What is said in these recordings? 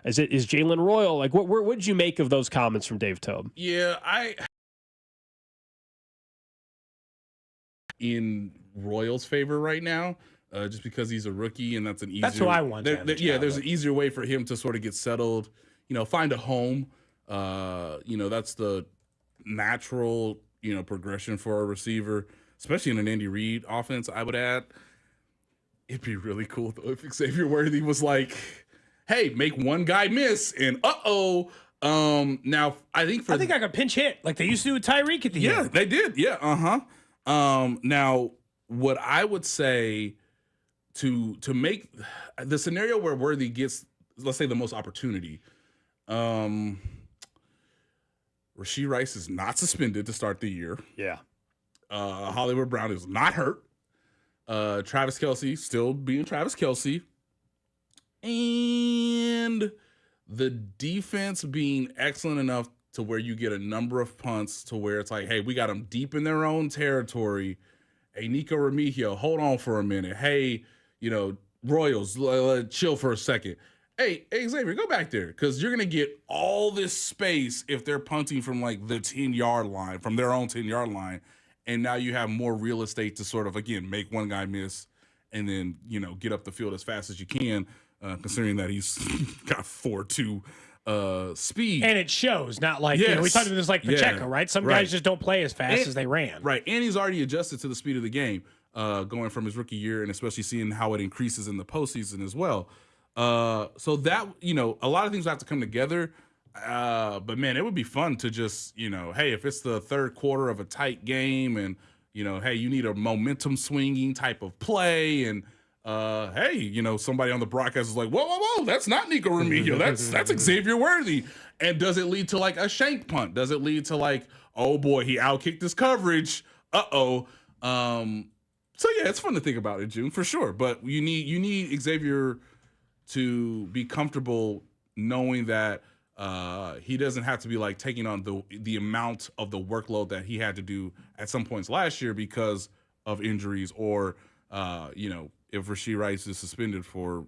Is Jalen Royal? Like, what did you make of those comments from Dave Toub? Yeah, in Royal's favor right now, just because he's a rookie and that's an easier. That's who I want. There's an easier way for him to sort of get settled, find a home. That's the natural, progression for a receiver, especially in an Andy Reid offense. I would add, it'd be really cool though if Xavier Worthy was like, "Hey, make one guy miss," and now I think I got pinch hit like they used to do with Tyreek at the end. Yeah, they did. Yeah, now what I would say to make the scenario where Worthy gets, let's say, the most opportunity, Rashee Rice is not suspended to start the year. Yeah. Hollywood Brown is not hurt. Travis Kelce still being Travis Kelce. And the defense being excellent enough to where you get a number of punts to where it's like, hey, we got them deep in their own territory. Hey, Nico Remigio, hold on for a minute. Hey, Royals, chill for a second. Hey, Xavier, go back there because you're going to get all this space if they're punting from like the 10-yard line, from their own 10-yard line. And now you have more real estate to sort of, again, make one guy miss and then, get up the field as fast as you can. Considering that he's got 4.2 speed. And it shows, not like, we talked about this like Pacheco, right? Some guys just don't play as fast as they ran. Right, and he's already adjusted to the speed of the game going from his rookie year and especially seeing how it increases in the postseason as well. So that, a lot of things have to come together. But, man, it would be fun to just, hey, if it's the third quarter of a tight game and, hey, you need a momentum swinging type of play and, hey, somebody on the broadcast is like, whoa, that's not Nico Remigio. That's Xavier Worthy. And does it lead to like a shank punt? Does it lead to like, oh boy, he outkicked his coverage? So yeah, it's fun to think about it, June, for sure. But you need Xavier to be comfortable knowing that he doesn't have to be like taking on the amount of the workload that he had to do at some points last year because of injuries or if Rashee Rice is suspended for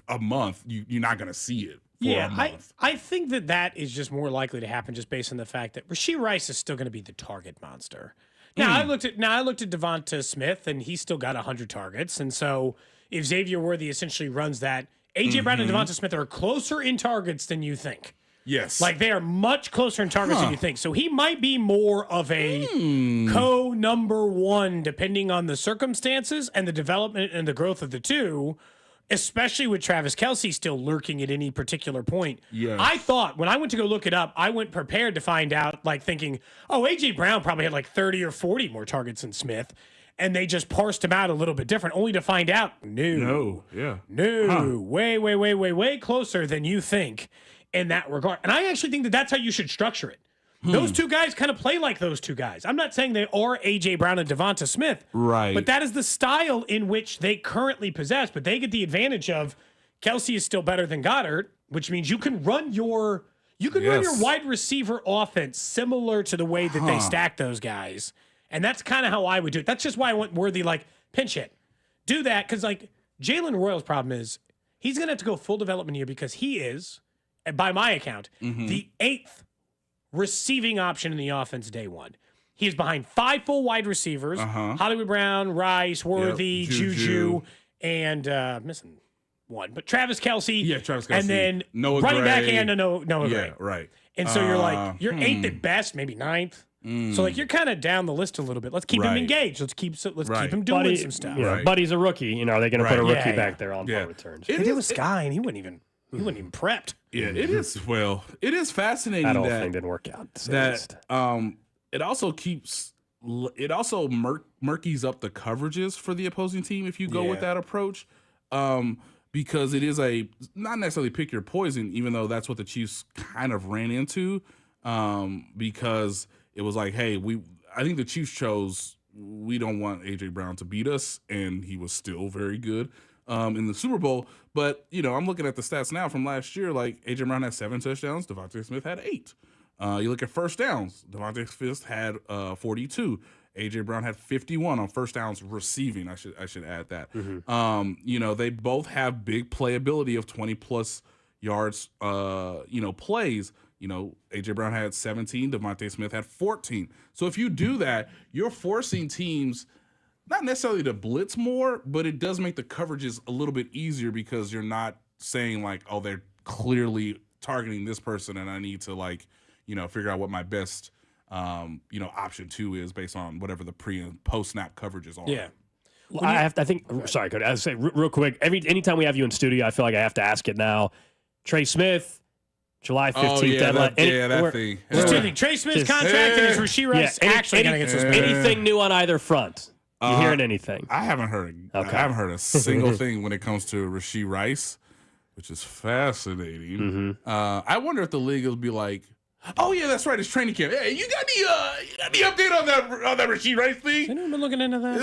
a month, you're not going to see it for a month. I think that is just more likely to happen just based on the fact that Rashee Rice is still going to be the target monster. Now, I looked at Devonta Smith, and he's still got 100 targets. And so if Xavier Worthy essentially runs that, A.J. Brown and Devonta Smith are closer in targets than you think. Yes. Like they are much closer in targets than you think. So he might be more of a number one, depending on the circumstances and the development and the growth of the two, especially with Travis Kelce still lurking at any particular point. Yes. I thought when I went to go look it up, I went prepared to find out, like thinking, A.J. Brown probably had like 30 or 40 more targets than Smith. And they just parsed him out a little bit different, only to find out, way closer than you think in that regard. And I actually think that's how you should structure it. Those two guys kind of play like those two guys. I'm not saying they are A.J. Brown and Devonta Smith. Right. But that is the style in which they currently possess. But they get the advantage of Kelce is still better than Goddard, which means you can run your wide receiver offense similar to the way that they stack those guys. And that's kind of how I would do it. That's just why I want Worthy, like, pinch hit. Do that, because, like, Jalen Royal's problem is he's going to have to go full development year because he is, by my account, the 8th receiving option in the offense day one. He is behind 5 full wide receivers, Hollywood Brown, Rice, Worthy, Juju, and missing one. But Travis Kelce. Yeah, Travis Kelce. And then Noah running Gray. back and Noah Gray. Yeah, right. And so you're like, you're 8th at best, maybe 9th. So like you're kind of down the list a little bit. Let's keep him engaged. Let's keep him doing some stuff. Buddy's a rookie. Are they going to put a rookie back there on punt returns? It was Sky, and he wasn't even prepped. Yeah, it is. Well, it is fascinating that whole thing didn't work out. It also murkies up the coverages for the opposing team if you go with that approach. Because it is not necessarily pick your poison, even though that's what the Chiefs kind of ran into. Because it was like, hey, I think the Chiefs chose, we don't want A.J. Brown to beat us, and he was still very good in the Super Bowl. But, I'm looking at the stats now from last year, like A.J. Brown had 7 touchdowns, Devonta Smith had 8. You look at first downs, Devonta Smith had 42. A.J. Brown had 51 on first downs receiving. I should add that. They both have big playability of 20-plus yards, plays. A.J. Brown had 17, Devontae Smith had 14. So if you do that, you're forcing teams not necessarily to blitz more, but it does make the coverages a little bit easier because you're not saying like, oh, they're clearly targeting this person and I need to figure out what my best, option 2 is based on whatever the pre and post snap coverages are. Yeah. Sorry, Cody. I was say real quick. Anytime we have you in studio, I feel like I have to ask it now. Trey Smith, July 15th deadline. That thing. There's two things. Trey Smith's contract and his Rasheed Rice actually going to get suspended. Anything new on either front? You hearing anything? I haven't heard. Okay. I haven't heard a single thing when it comes to Rasheed Rice, which is fascinating. I wonder if the league will be like, "Oh yeah, that's right. It's training camp. Hey, you got the update on that Rasheed Rice thing? Has anyone been looking into that?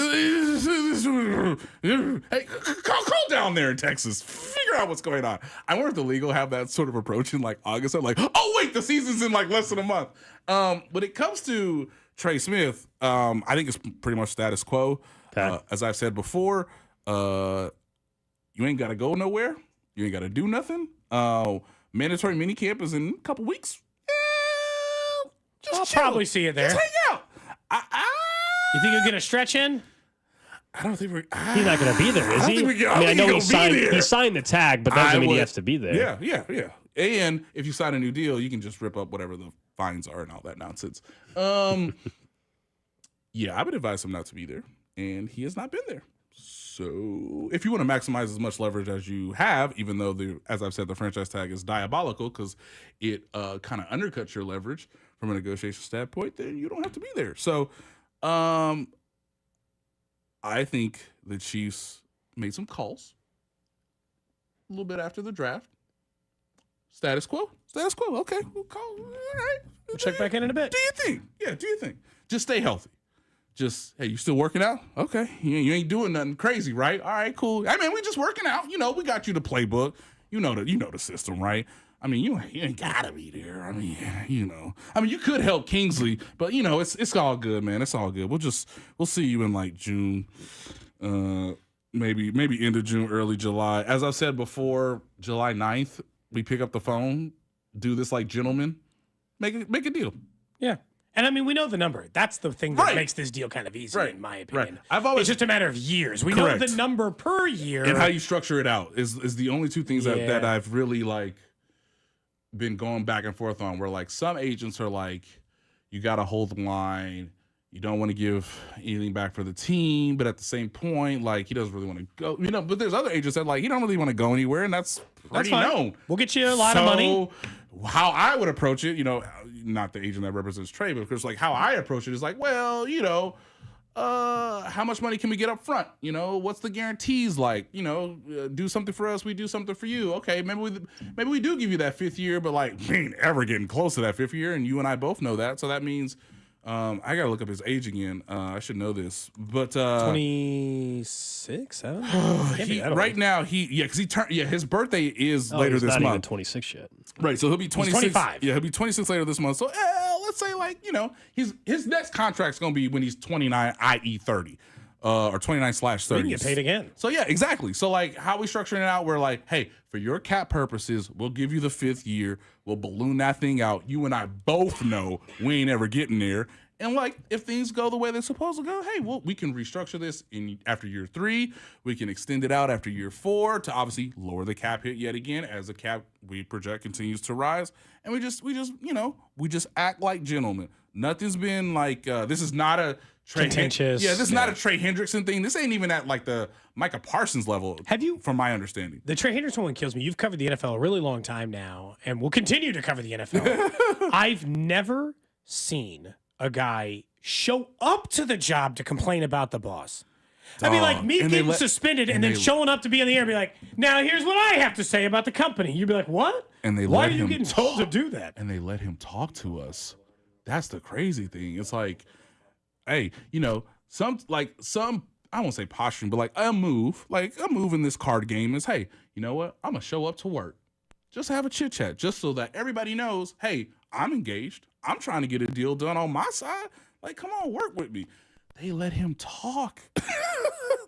Hey, call down there in Texas. Figure out what's going on. I wonder if the league will have that sort of approach in like August. I'm like, oh wait, the season's in like less than a month. When it comes to Trey Smith, I think it's pretty much status quo. Okay. As I've said before, you ain't got to go nowhere. You ain't got to do nothing. Mandatory minicamp is in a couple weeks. I'll probably see it there. Just hang out. You think he'll get a stretch in? I don't think he's not going to be there, is he? I know he signed the tag, but that doesn't mean he has to be there. Yeah. And if you sign a new deal, you can just rip up whatever the fines are and all that nonsense. Yeah, I would advise him not to be there, and he has not been there. So if you want to maximize as much leverage as you have, even though, as I've said, the franchise tag is diabolical because it kind of undercuts your leverage from a negotiation standpoint, then you don't have to be there. So I think the Chiefs made some calls a little bit after the draft. Status quo. Okay, we'll call. All right. We'll check back in a bit. Do you think? Yeah, do you think? Just stay healthy. Just, hey, you still working out? Okay. You ain't doing nothing crazy, right? All right, cool. I mean, we just working out. We got you the playbook. You know the system, right? I mean, you ain't gotta be there. I mean, you could help Kingsley, but it's all good, man. It's all good. We'll see you in like June, maybe end of June, early July. As I've said before, July 9th, we pick up the phone, do this like gentlemen, make a deal. Yeah. And I mean, we know the number. That's the thing that makes this deal kind of easy, in my opinion. Right. It's just a matter of years. We know the number per year. And how you structure it out is the only two things that I've really like been going back and forth on, where like some agents are like, you got to hold the line. You don't want to give anything back for the team, but at the same point, like, he doesn't really want to go. But there's other agents that like, he don't really want to go anywhere, and that's pretty known. We'll get you a lot of money. How I would approach it, not the agent that represents Trey, but because like how I approach it is like, well, how much money can we get up front? What's the guarantees like? Do something for us, we do something for you. Okay, maybe we do give you that 5th year, but like, we ain't ever getting close to that 5th year, and you and I both know that. So that means I gotta look up his age again. I should know this, but 26. Right now because he turned his birthday is later this month. Not even 26 yet. Right, so he'll be 26. 25. Yeah, he'll be 26 later this month. So let's say like his next contract's gonna be when he's 29, i.e. 30. Or 29/30. We can get paid again. So yeah, exactly. So like how we structuring it out, we're like, hey, for your cap purposes, we'll give you the 5th year. We'll balloon that thing out. You and I both know we ain't ever getting there. And like, if things go the way they're supposed to go, hey, well, we can restructure this after year 3. We can extend it out after year 4 to obviously lower the cap hit yet again as the cap we project continues to rise. And we just act like gentlemen. Nothing's been like this is not a contentious. This is not a Trey Hendrickson thing. This ain't even at like the Micah Parsons level. Have you, from my understanding? The Trey Hendrickson one kills me. You've covered the NFL a really long time now, and will continue to cover the NFL. I've never seen a guy show up to the job to complain about the boss. I mean, like me getting suspended and then showing up to be on the air and be like, now here's what I have to say about the company. You'd be like, what? And why are you getting told to do that? And they let him talk to us. That's the crazy thing. It's like, hey, some I won't say posturing, but like a move in this card game is, hey, you know what? I'm gonna show up to work. Just have a chit chat, just so that everybody knows, hey, I'm engaged. I'm trying to get a deal done on my side. Like, come on, work with me. they let him talk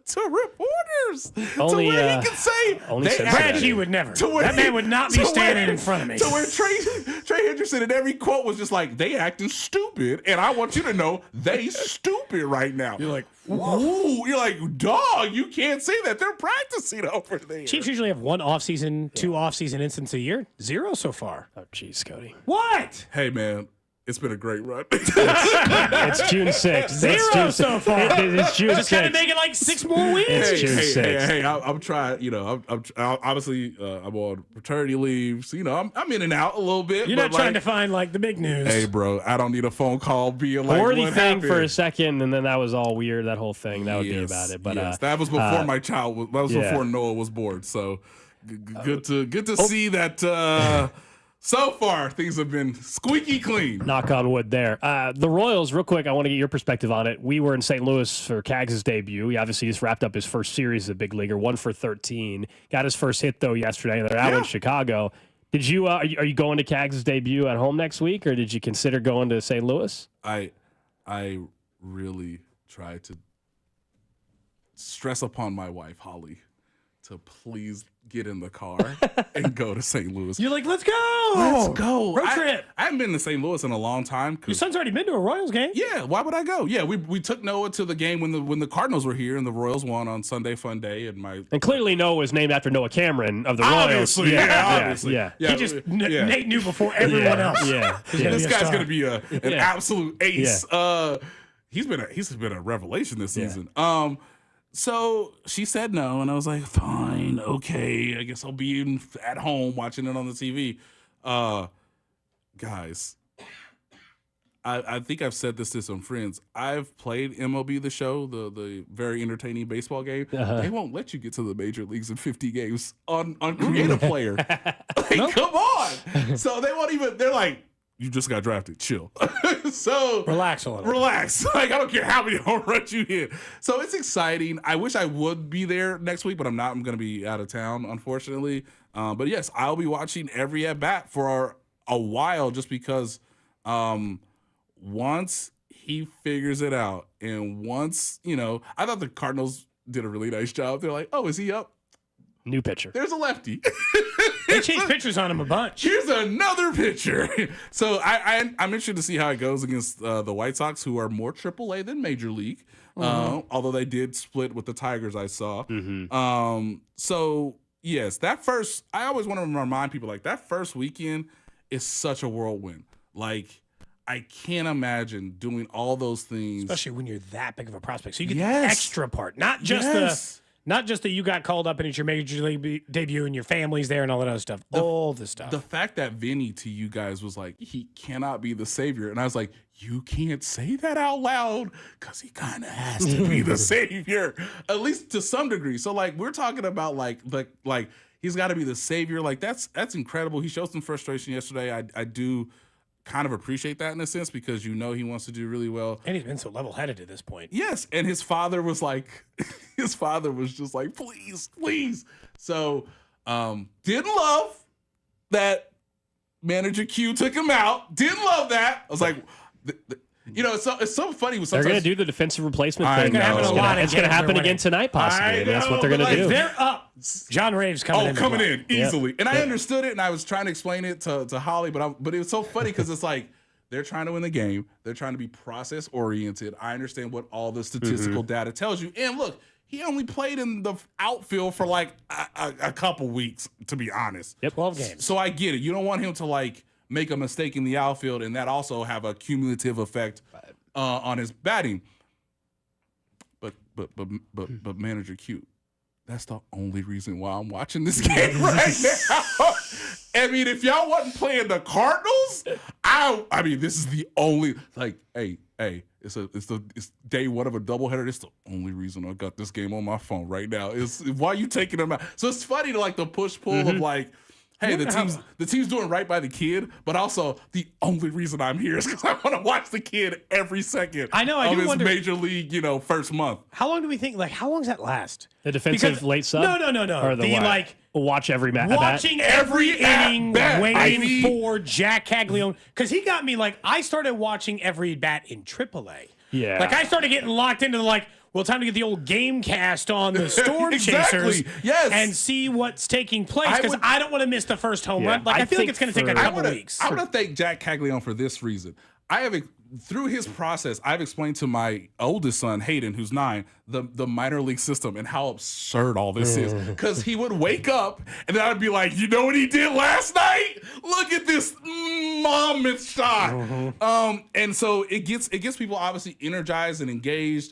to reporters Only, to where he could say only they Cincinnati. Brad G would never. to where That man would not be to standing where- in front of me. To where Trey Henderson in every quote was just like, they acting stupid, and I want you to know they stupid right now. You're like, ooh, you're like, dog, you can't say that. They're practicing over there. Chiefs usually have one off-season, two off-season incidents a year. 0 so far. Oh, jeez, Cody. What? Hey, man, it's been a great run. It's June 6th. Zero so far. It's June Just got to 6th. make it like 6 more weeks. It's June 6th. I'm trying. You know, I'm obviously I'm on paternity leave, so you know I'm in and out a little bit. You're but not trying like, to find like the big news. Hey, bro, I don't need a phone call being like, Worthy what thing happened? for a second, and then that was all weird. That whole thing. That would be Yes, about it. But yes. That was before my child was. That was yeah. before Noah was born. So good to see that. So far, things have been squeaky clean. knock on wood there. The Royals, real quick, I want to get your perspective on it. We were in St. Louis for Cags' debut. He obviously just wrapped up his first series as a big leaguer, 1 for 13. Got his first hit, though, yesterday. They're out in Chicago. Did you? Are you going to Cags' debut at home next week, or did you consider going to St. Louis? I really try to stress upon my wife, Holly, to please get in the car and go to St. Louis. You're like, let's go. Let's go. Road trip. I haven't been to St. Louis in a long time. Your son's already been to a Royals game. Yeah, why would I go? Yeah, we took Noah to the game when the Cardinals were here and the Royals won on Sunday Fun Day, and And clearly Noah was named after Noah Cameron of the Royals. obviously, obviously. Yeah. Yeah, He just yeah. Nate knew before everyone else. Yeah. He's yeah. gonna This be a guy's star. gonna be an Yeah. absolute ace. He's been a revelation this season. So she said no, and I was like, fine, okay, I guess I'll be at home watching it on the TV. Guys, I think I've said this to some friends. I've played MLB The Show, the very entertaining baseball game. They won't let you get to the major leagues in 50 games on Creative Player. Like, come on. So they won't even. They're like, you just got drafted. Chill. So Relax a little. relax. Like, I don't care how many home runs you hit. So it's exciting. I wish I would be there next week, but I'm not. I'm going to be out of town, unfortunately. But yes, I'll be watching every at bat for a while, just because once he figures it out, and once I thought the Cardinals did a really nice job. They're like, oh, is he up? New pitcher. There's a lefty. They changed pictures on him a bunch. Here's another pitcher. So I'm interested to see how it goes against the White Sox, who are more AAA than Major League, although they did split with the Tigers, I saw. So, yes, I always want to remind people, like, that first weekend is such a whirlwind. Like, I can't imagine doing all those things. Especially when you're that big of a prospect. So you get the Yes. extra part, not just Yes. not just that you got called up and it's your major league debut and your family's there and all that other stuff. All the stuff. The fact that Vinny to you guys was like, he cannot be the savior. And I was like, you can't say that out loud because he kind of has to be the savior, at least to some degree. So, like, we're talking about like he's got to be the savior. Like, that's incredible. He showed some frustration yesterday. I do kind of appreciate that in a sense, because he wants to do really well. And he's been so level-headed at this point. Yes, and his father was just like, please. So, didn't love that manager Q took him out. Didn't love that. I was like, it's so funny. They're going to do the defensive replacement I thing. know. It's going to happen again tonight, possibly. I And that's know, what they're but, going to like, do. They're up. John Rave's coming in. Coming in easily. Yep. And I understood it, and I was trying to explain it to Holly, but it was so funny because it's like, they're trying to win the game. They're trying to be process oriented. I understand what all the statistical data tells you. And look, he only played in the outfield for like a couple weeks, to be honest. Yep. 12 games. So I get it. You don't want him to like make a mistake in the outfield and that also have a cumulative effect on his batting. But Manager Q, that's the only reason why I'm watching this game right now. I mean, if y'all wasn't playing the Cardinals, I mean, this is the only, like, hey, it's day one of a doubleheader. It's the only reason I got this game on my phone right now. Is why you taking them out. So it's funny to like the push pull of like, hey, the team's doing right by the kid, but also the only reason I'm here is because I want to watch the kid every second. I know. I of do his wonder, major league, first month. how long do we think? Like, how long does that last? The defensive late sub? No. Or the what? like watch every match. watching every inning, at-bat, waiting for Jack Caglione, because he got me like I started watching every bat in AAA. Yeah. Like I started getting locked into time to get the old game cast on the Storm Exactly. Chasers Yes. and see what's taking place because I don't want to miss the first home Yeah. run. Like I feel like it's going to take a couple weeks. I want to thank Jack Caglione for this reason. Through his process, I've explained to my oldest son, Hayden, who's 9, the minor league system and how absurd all this is. Because he would wake up and then I'd be like, you know what he did last night? Look at this mammoth shot. And so it gets people obviously energized and engaged.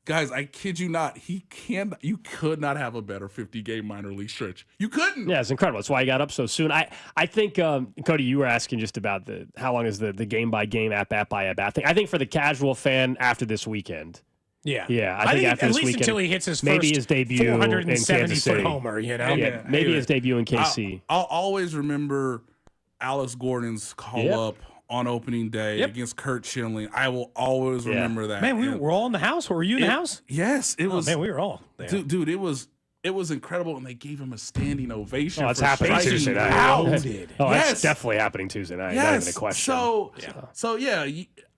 Guys, I kid you not, you could not have a better 50-game minor league stretch. You couldn't. Yeah, it's incredible. That's why he got up so soon. I think, Cody, you were asking just about how long is the game-by-game, at-bat-by-at-bat thing. I think for the casual fan after this weekend. Yeah. I think after at this least weekend, until he hits his maybe first his debut in Kansas 470-foot City. homer, you know? Yeah, maybe his debut in KC. I'll always remember Alex Gordon's call-up on opening day against Kurt Schilling. I will always remember that. Man, we were all in the house. Were you in the house? Yes, it was. Man, we were all there. Dude, it was incredible, and they gave him a standing ovation. Oh, it's for happening striking Tuesday night. out. That's definitely happening Tuesday night. Not even a question. So yeah,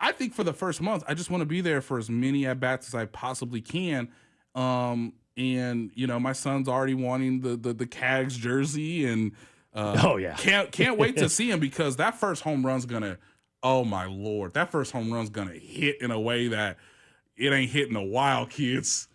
I think for the first month, I just want to be there for as many at bats as I possibly can. And my son's already wanting the Cags jersey, and can't wait to see him because that first home run's gonna. Oh my Lord, that first home run's gonna hit in a way that it ain't hitting a while, kids.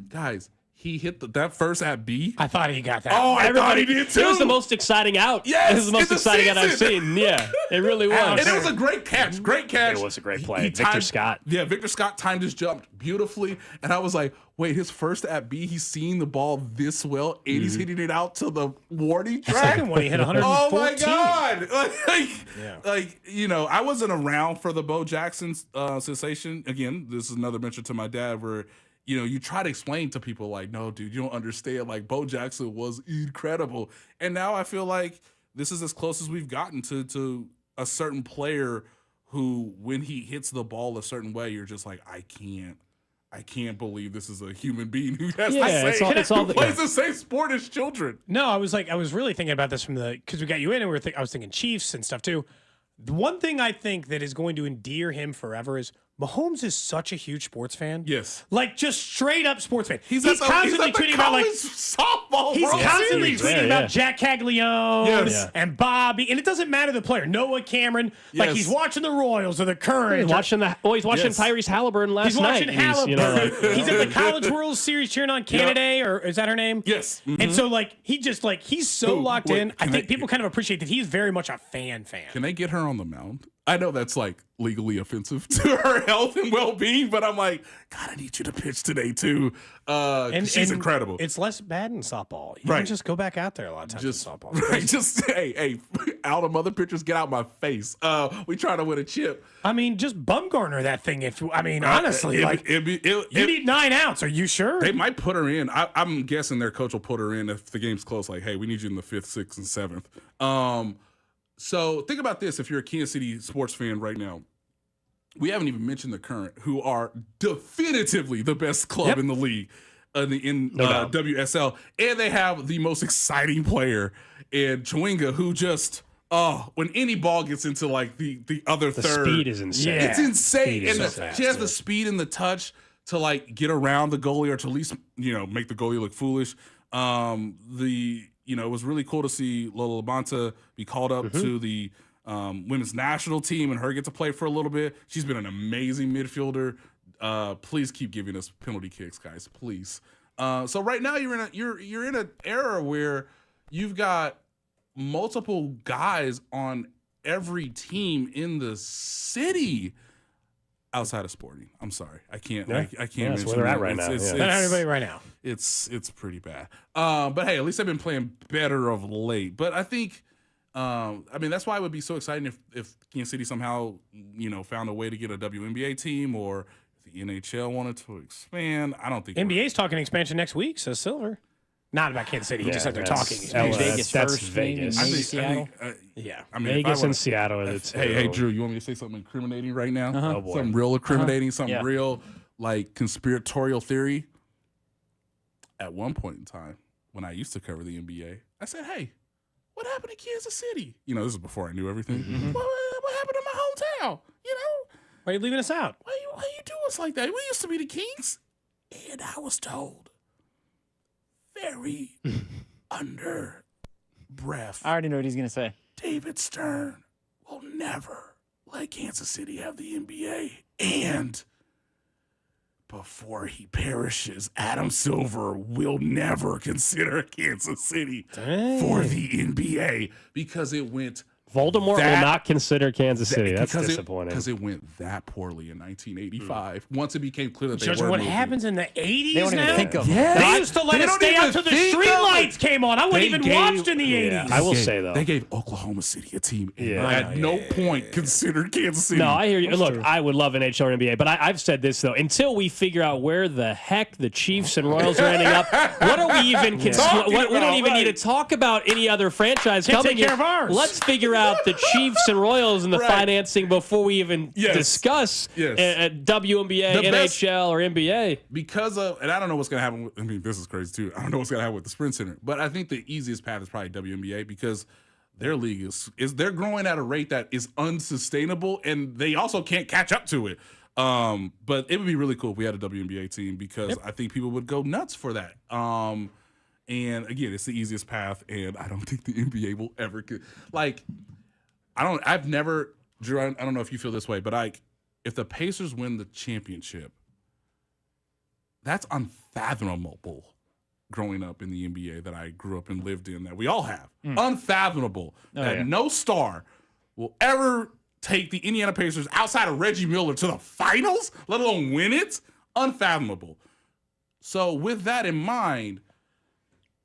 Guys. He hit that first at B. I thought he got that. Oh, I thought he did too. It was the most exciting out. Yes, it was the most exciting out I've seen. Yeah, it really was. And it was a great catch. Great catch. It was a great play. Victor Scott. Yeah, Victor Scott timed his jump beautifully. And I was like, wait, his first at B, he's seeing the ball this well, and he's hitting it out to the warning track. Second one, he hit 114. Oh, my God. I wasn't around for the Bo Jackson sensation. Again, this is another mention to my dad where, you try to explain to people like, no, dude, you don't understand. Like, Bo Jackson was incredible. And now I feel like this is as close as we've gotten to a certain player who, when he hits the ball a certain way, you're just like, I can't believe this is a human being who has plays the same sport as children. No, I was really thinking about this because we got you in and I was thinking Chiefs and stuff too. The one thing I think that is going to endear him forever is Mahomes is such a huge sports fan. Yes. Like, just straight up sports fan. He's constantly tweeting about, softball. He's constantly tweeting about Yeah. Jack Caglione and Bobby. And it doesn't matter the player. Noah Cameron. Like, he's watching the Royals or the Currents. He's watching Tyrese Halliburton last night. He's watching Halliburton. He's at the College World Series cheering on Canada, or is that her name? Yes. Mm-hmm. And so, he's so locked in. I think people kind of appreciate that he's very much a fan. Can they get her on the mound? I know that's legally offensive to her health and well-being, but I'm like, God, I need you to pitch today too. She's incredible. It's less bad in softball. You can just go back out there a lot of times in softball. Right. Just hey, out of mother pitchers, get out my face. We try to win a chip. Just Bumgarner that thing. Honestly, you need 9 outs. Are you sure? They might put her in. I'm guessing their coach will put her in if the game's close. Like, hey, we need you in the 5th, 6th, and 7th. So think about this. If you're a Kansas City sports fan right now, we haven't even mentioned the Current, who are definitively the best club in the league in WSL. And they have the most exciting player in Chwinga, who just, when any ball gets into the other third. The speed is insane. It's insane. And she has the speed and the touch to get around the goalie or to at least, make the goalie look foolish. It was really cool to see Lola Labonta be called up to the women's national team and her get to play for a little bit. She's been an amazing midfielder. Please keep giving us penalty kicks, guys. Please. So right now you're in an era where you've got multiple guys on every team in the city. Outside of Sporting, I'm sorry, I can't. I can't. That's where they're at right now. Not everybody right now. It's pretty bad. But hey, at least I've been playing better of late. But I think, that's why it would be so exciting if Kansas City somehow found a way to get a WNBA team, or if the NHL wanted to expand. I don't think NBA's talking expansion next week, says Silver. Not about Kansas City. He just said they're talking. Vegas that's first. Vegas. Maybe Seattle. Vegas and Seattle are the two. Hey, Drew, you want me to say something incriminating right now? Oh, boy. Something real incriminating, something real conspiratorial theory. At one point in time, when I used to cover the NBA, I said, hey, what happened to Kansas City? This is before I knew everything. What happened to my hometown? Why are you leaving us out? Why you do us like that? We used to be the Kings. And I was told very under breath. I already know what he's going to say. David Stern will never let Kansas City have the NBA. And before he perishes, Adam Silver will never consider Kansas City for the NBA because it went Voldemort will not consider Kansas City. That's disappointing. Because it went that poorly in 1985. Once it became clear that they Judge, were what losing. happens in the 80s They won't now? even think of Yeah. They used to let us stay out till the street lights came on. I wasn't They even gave- watched in the Yeah, 80s. I will say, though. They gave Oklahoma City a team and Yeah. at no point considered Kansas City. No, I hear you. Look, I would love NHL or NBA, but I've said this, though. Until we figure out where the heck the Chiefs and Royals are ending up, what are we even Talking we don't about, even need to right. talk about any other franchise Can't coming take care in. of ours. Let's figure out the Chiefs and Royals and the Right. financing before we even discuss WNBA, The best- NHL, or NBA. Because of, and I don't know what's going to happen. I mean, this is crazy too. I don't know what's going to happen with the Sprint Center, but I think the easiest path is probably WNBA because their league is they're growing at a rate that is unsustainable, and they also can't catch up to it. But it would be really cool if we had a WNBA team because I think people would go nuts for that. And again, it's the easiest path, and I don't think the NBA will ever I've never, Drew, I don't know if you feel this way, but if the Pacers win the championship, that's unfathomable growing up in the NBA that I grew up and lived in, that we all have. Unfathomable that no star will ever take the Indiana Pacers outside of Reggie Miller to the finals, let alone win it. Unfathomable. So with that in mind,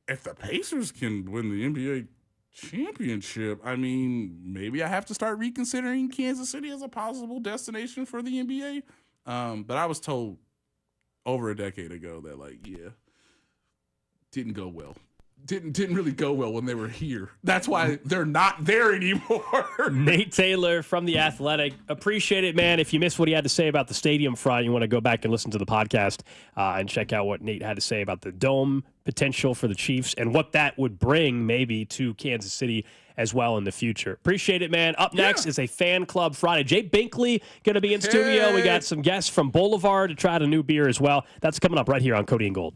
if the Pacers can win the NBA championship, I mean, maybe I have to start reconsidering Kansas City as a possible destination for the NBA. But I was told over a decade ago that didn't go well. Didn't really go well when they were here. That's why they're not there anymore. Nate Taylor from The Athletic. Appreciate it, man. If you missed what he had to say about the stadium front, you want to go back and listen to the podcast and check out what Nate had to say about the dome potential for the Chiefs and what that would bring maybe to Kansas City as well in the future. Appreciate it, man. Up next is a Fan Club Friday. Jay Binkley going to be in studio. We got some guests from Boulevard to try out a new beer as well. That's coming up right here on Cody and Gold.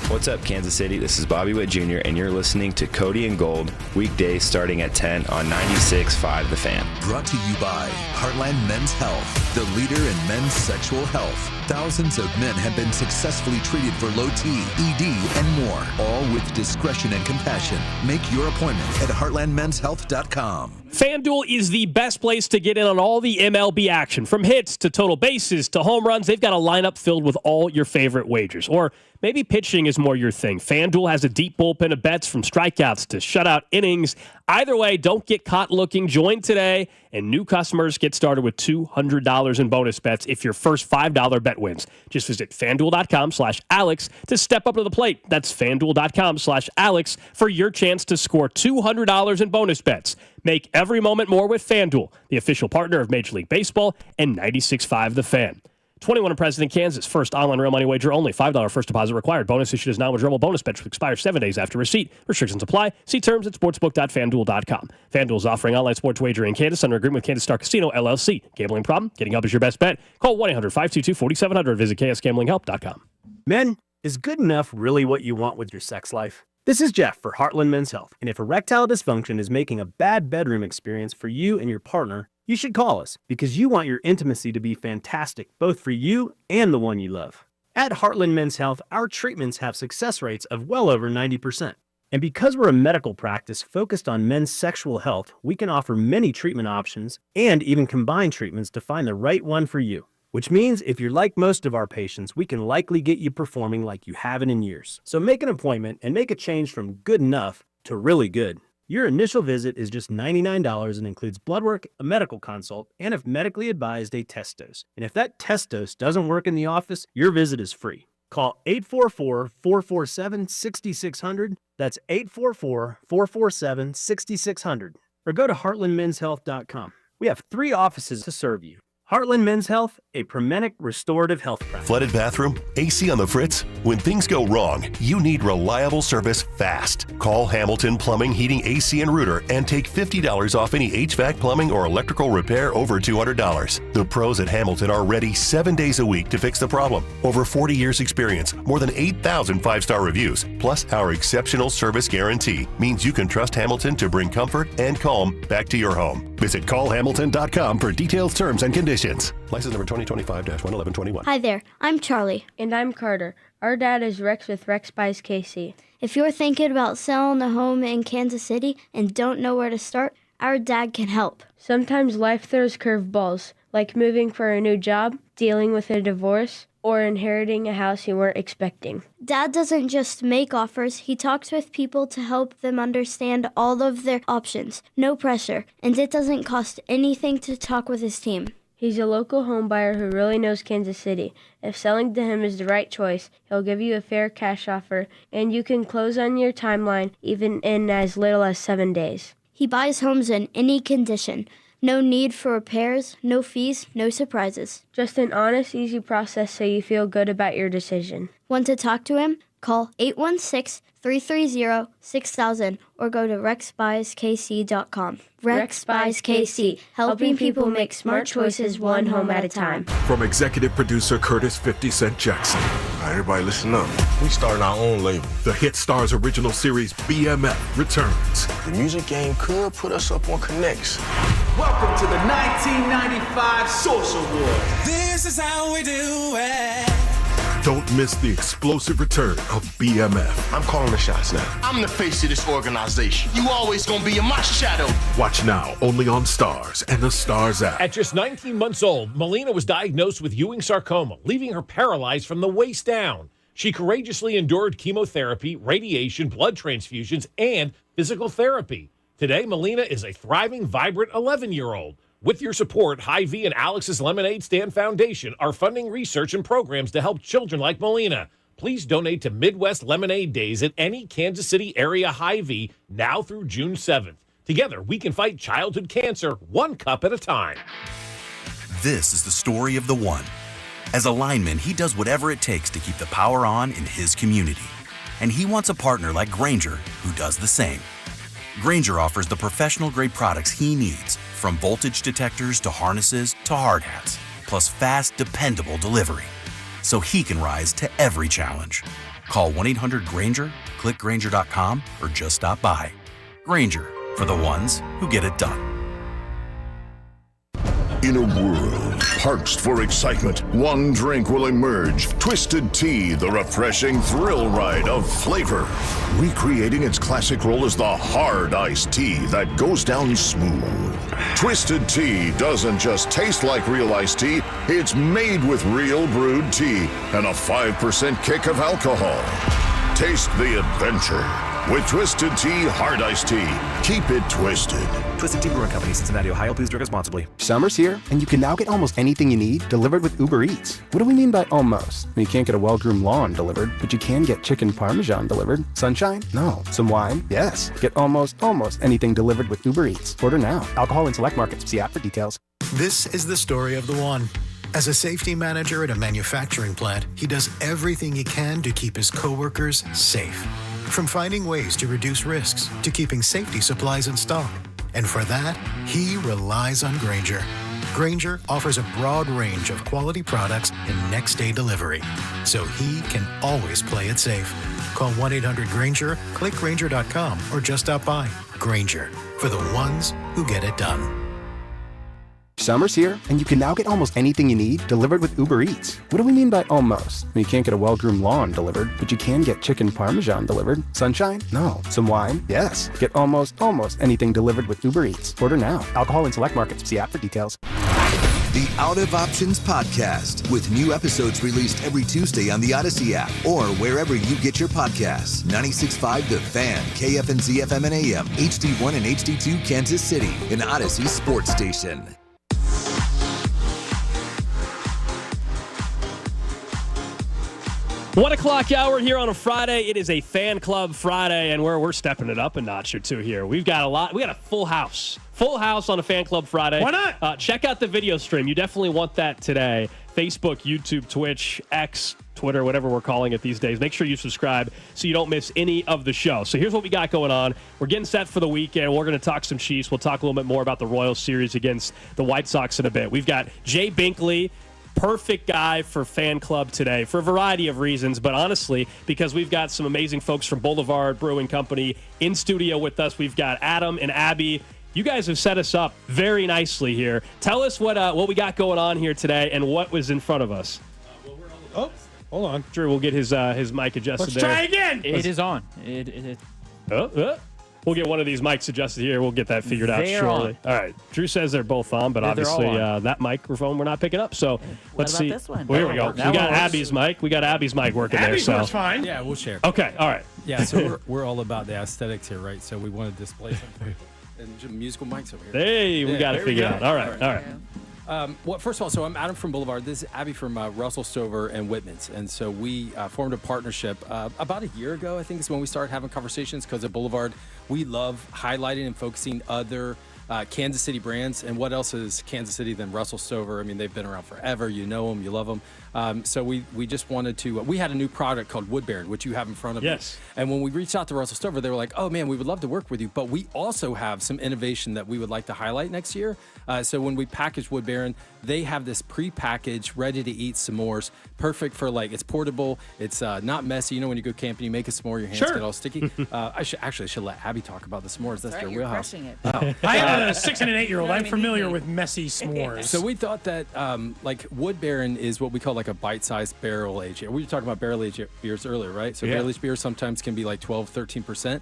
What's up, Kansas City? This is Bobby Witt Jr., and you're listening to Cody and Gold, weekdays starting at 10 on 96.5 The Fan. Brought to you by Heartland Men's Health, the leader in men's sexual health. Thousands of men have been successfully treated for low T, ED, and more, all with discretion and compassion. Make your appointment at heartlandmenshealth.com. FanDuel is the best place to get in on all the MLB action. From hits to total bases to home runs, they've got a lineup filled with all your favorite wagers. Or maybe pitching is more your thing. FanDuel has a deep bullpen of bets from strikeouts to shutout innings. Either way, don't get caught looking. Join today, and new customers get started with $200 in bonus bets if your first $5 bet wins. Just visit FanDuel.com/Alex to step up to the plate. That's FanDuel.com/Alex for your chance to score $200 in bonus bets. Make every moment more with FanDuel, the official partner of Major League Baseball and 96.5 The Fan. 21 and present in Kansas. First online real money wager only. $5 first deposit required. Bonus issued as non-withdrawable bonus bet which expires 7 days after receipt. Restrictions apply. See terms at sportsbook.fanduel.com. FanDuel is offering online sports wagering in Kansas under agreement with Kansas Star Casino, LLC. Gambling problem? Getting help is your best bet. Call 1-800-522-4700. Visit ksgamblinghelp.com. Men, is good enough really what you want with your sex life? This is Jeff for Heartland Men's Health, and if erectile dysfunction is making a bad bedroom experience for you and your partner, you should call us because you want your intimacy to be fantastic, both for you and the one you love. At Heartland Men's Health, our treatments have success rates of well over 90%. And because we're a medical practice focused on men's sexual health, we can offer many treatment options and even combine treatments to find the right one for you. Which means if you're like most of our patients, we can likely get you performing like you haven't in years. So make an appointment and make a change from good enough to really good. Your initial visit is just $99 and includes blood work, a medical consult, and if medically advised, a test dose. And if that test dose doesn't work in the office, your visit is free. Call 844-447-6600. That's 844-447-6600. Or go to heartlandmenshealth.com. We have 3 offices to serve you. Heartland Men's Health, a Promenic restorative health practice. Flooded bathroom? AC on the fritz? When things go wrong, you need reliable service fast. Call Hamilton Plumbing, Heating, AC, and Rooter and take $50 off any HVAC, plumbing, or electrical repair over $200. The pros at Hamilton are ready 7 days a week to fix the problem. Over 40 years experience, more than 8,000 five-star reviews, plus our exceptional service guarantee means you can trust Hamilton to bring comfort and calm back to your home. Visit callhamilton.com for details, terms, and conditions. License number 2025-11121. Hi there, I'm Charlie. And I'm Carter. Our dad is Rex with Rex Buys KC. If you're thinking about selling a home in Kansas City and don't know where to start, our dad can help. Sometimes life throws curveballs, like moving for a new job, dealing with a divorce, or inheriting a house you weren't expecting. Dad doesn't just make offers, he talks with people to help them understand all of their options. No pressure, and it doesn't cost anything to talk with his team. He's a local home buyer who really knows Kansas City. If selling to him is the right choice, he'll give you a fair cash offer, and you can close on your timeline even in as little as 7 days. He buys homes in any condition. No need for repairs, no fees, no surprises. Just an honest, easy process so you feel good about your decision. Want to talk to him? Call 816-330-6000 or go to rexbuyskc.com. Rex Buys KC, helping people make smart choices one home at a time. From executive producer Curtis 50 Cent Jackson. All right, everybody listen up. We starting our own label. The Hit Stars original series BMF returns. The music game could put us up on Connects. Welcome to the 1995 Source Awards. This is how we do it. Don't miss the explosive return of BMF. I'm calling the shots now. I'm the face of this organization. You always gonna be in my shadow. Watch now only on Stars and the Stars app. At just 19 months old, Melina was diagnosed with Ewing sarcoma, leaving her paralyzed from the waist down. She courageously endured chemotherapy, radiation, blood transfusions, and physical therapy. Today, Melina is a thriving, vibrant 11-year-old. With your support, Hy-Vee and Alex's Lemonade Stand Foundation are funding research and programs to help children like Melina. Please donate to Midwest Lemonade Days at any Kansas City area Hy-Vee now through June 7th. Together, we can fight childhood cancer one cup at a time. This is the story of the one. As a lineman, he does whatever it takes to keep the power on in his community. And he wants a partner like Grainger who does the same. Grainger offers the professional-grade products he needs, from voltage detectors to harnesses to hard hats, plus fast, dependable delivery, so he can rise to every challenge. Call 1-800-GRAINGER, click Grainger.com, or just stop by. Grainger, for the ones who get it done. In a world parched for excitement, one drink will emerge. Twisted Tea, the refreshing thrill ride of flavor. Recreating its classic role as the hard iced tea that goes down smooth. Twisted Tea doesn't just taste like real iced tea, it's made with real brewed tea and a 5% kick of alcohol. Taste the adventure with Twisted Tea Hard Iced Tea. Keep it twisted. Twisted Tea Brewing Company, Cincinnati, Ohio. Please drink responsibly. Summer's here, and you can now get almost anything you need delivered with Uber Eats. What do we mean by almost? You can't get a well-groomed lawn delivered, but you can get chicken parmesan delivered. Sunshine? No. Some wine? Yes. Get almost anything delivered with Uber Eats. Order now. Alcohol in select markets. See app for details. This is the story of the one. As a safety manager at a manufacturing plant, he does everything he can to keep his coworkers safe. From finding ways to reduce risks to keeping safety supplies in stock. And for that, he relies on Grainger. Grainger offers a broad range of quality products and next-day delivery, so he can always play it safe. Call 1-800-GRAINGER, click Grainger.com, or just stop by. Grainger, for the ones who get it done. Summer's here, and you can now get almost anything you need delivered with Uber Eats. What do we mean by almost? You can't get a well-groomed lawn delivered, but you can get chicken parmesan delivered. Sunshine? No. Some wine? Yes. Get almost anything delivered with Uber Eats. Order now. Alcohol in select markets. See app for details. The Out of Options Podcast, with new episodes released every Tuesday on the Odyssey app or wherever you get your podcasts. 96.5 The Fan, KFNZ FM and AM, HD1 and HD2 Kansas City, an Odyssey sports station. 1 o'clock hour here on a Friday. It is a fan club Friday, and we're stepping it up a notch or two here. We've got a full house. Full house on a fan club Friday. Why not? Check out the video stream. You definitely want that today. Facebook, YouTube, Twitch, X, Twitter, whatever we're calling it these days. Make sure you subscribe so you don't miss any of the show. So here's what we got going on. We're getting set for the weekend. We're going to talk some Chiefs. We'll talk a little bit more about the Royals series against the White Sox in a bit. We've got Jay Binkley, perfect guy for fan club today for a variety of reasons, but honestly, because we've got some amazing folks from Boulevard Brewing Company in studio with us. We've got Adam and Abby. You guys have set us up very nicely here. Tell us what we got going on here today and what was in front of us. Oh, hold on. Sure, we'll get his mic adjusted. Let's there. try again. It is on. We'll get one of these mics adjusted here. We'll get that figured out They're shortly. All right. Drew says they're both on, but obviously that microphone we're not picking up. So let's see. This one? Well, here we go. That we got works. Abby's mic. We got Abby's mic working Abby's there. works So fine. Yeah, we'll share. okay. All right. Yeah, so we're all about the aesthetics here, right? So we want to display something. And musical mics over here. Hey, we got it figured out. All right. Well, first of all, so I'm Adam from Boulevard. This is Abby from Russell Stover and Whitman's. And so we formed a partnership about a year ago, I think is when we started having conversations, because at Boulevard, we love highlighting and focusing other Kansas City brands. And what else is Kansas City than Russell Stover? I mean, they've been around forever. You know them, you love them. So we just wanted to, we had a new product called Wood Baron, which you have in front of you. And when we reached out to Russell Stover, they were like, oh man, we would love to work with you, but we also have some innovation that we would like to highlight next year. So when we package Wood Baron, they have this pre-packaged, ready-to-eat s'mores, perfect for it's portable, it's not messy. You know, when you go camping, you make a s'more, your hands get all sticky. I should let Abby talk about the s'mores. That's their wheelhouse. Crushing it. I have a 6 and an 8-year-old. I'm familiar with messy s'mores. So we thought that Wood Baron is what we call a bite-sized barrel age. We were talking about barrel age beers earlier, right? So barrel age beer sometimes can be 12, 13%.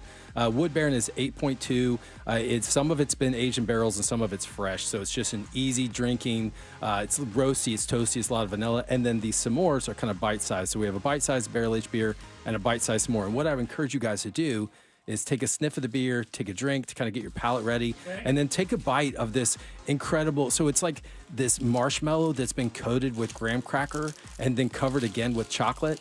Wood Baron is 8.2. Some of it's been aged in barrels and some of it's fresh. So it's just an easy drinking. It's roasty, it's toasty, it's a lot of vanilla. And then the s'mores are kind of bite-sized. So we have a bite-sized barrel aged beer and a bite-sized s'more. And what I would encourage you guys to do is take a sniff of the beer, take a drink to kind of get your palate ready, and then take a bite of this incredible, so it's like this marshmallow that's been coated with graham cracker and then covered again with chocolate.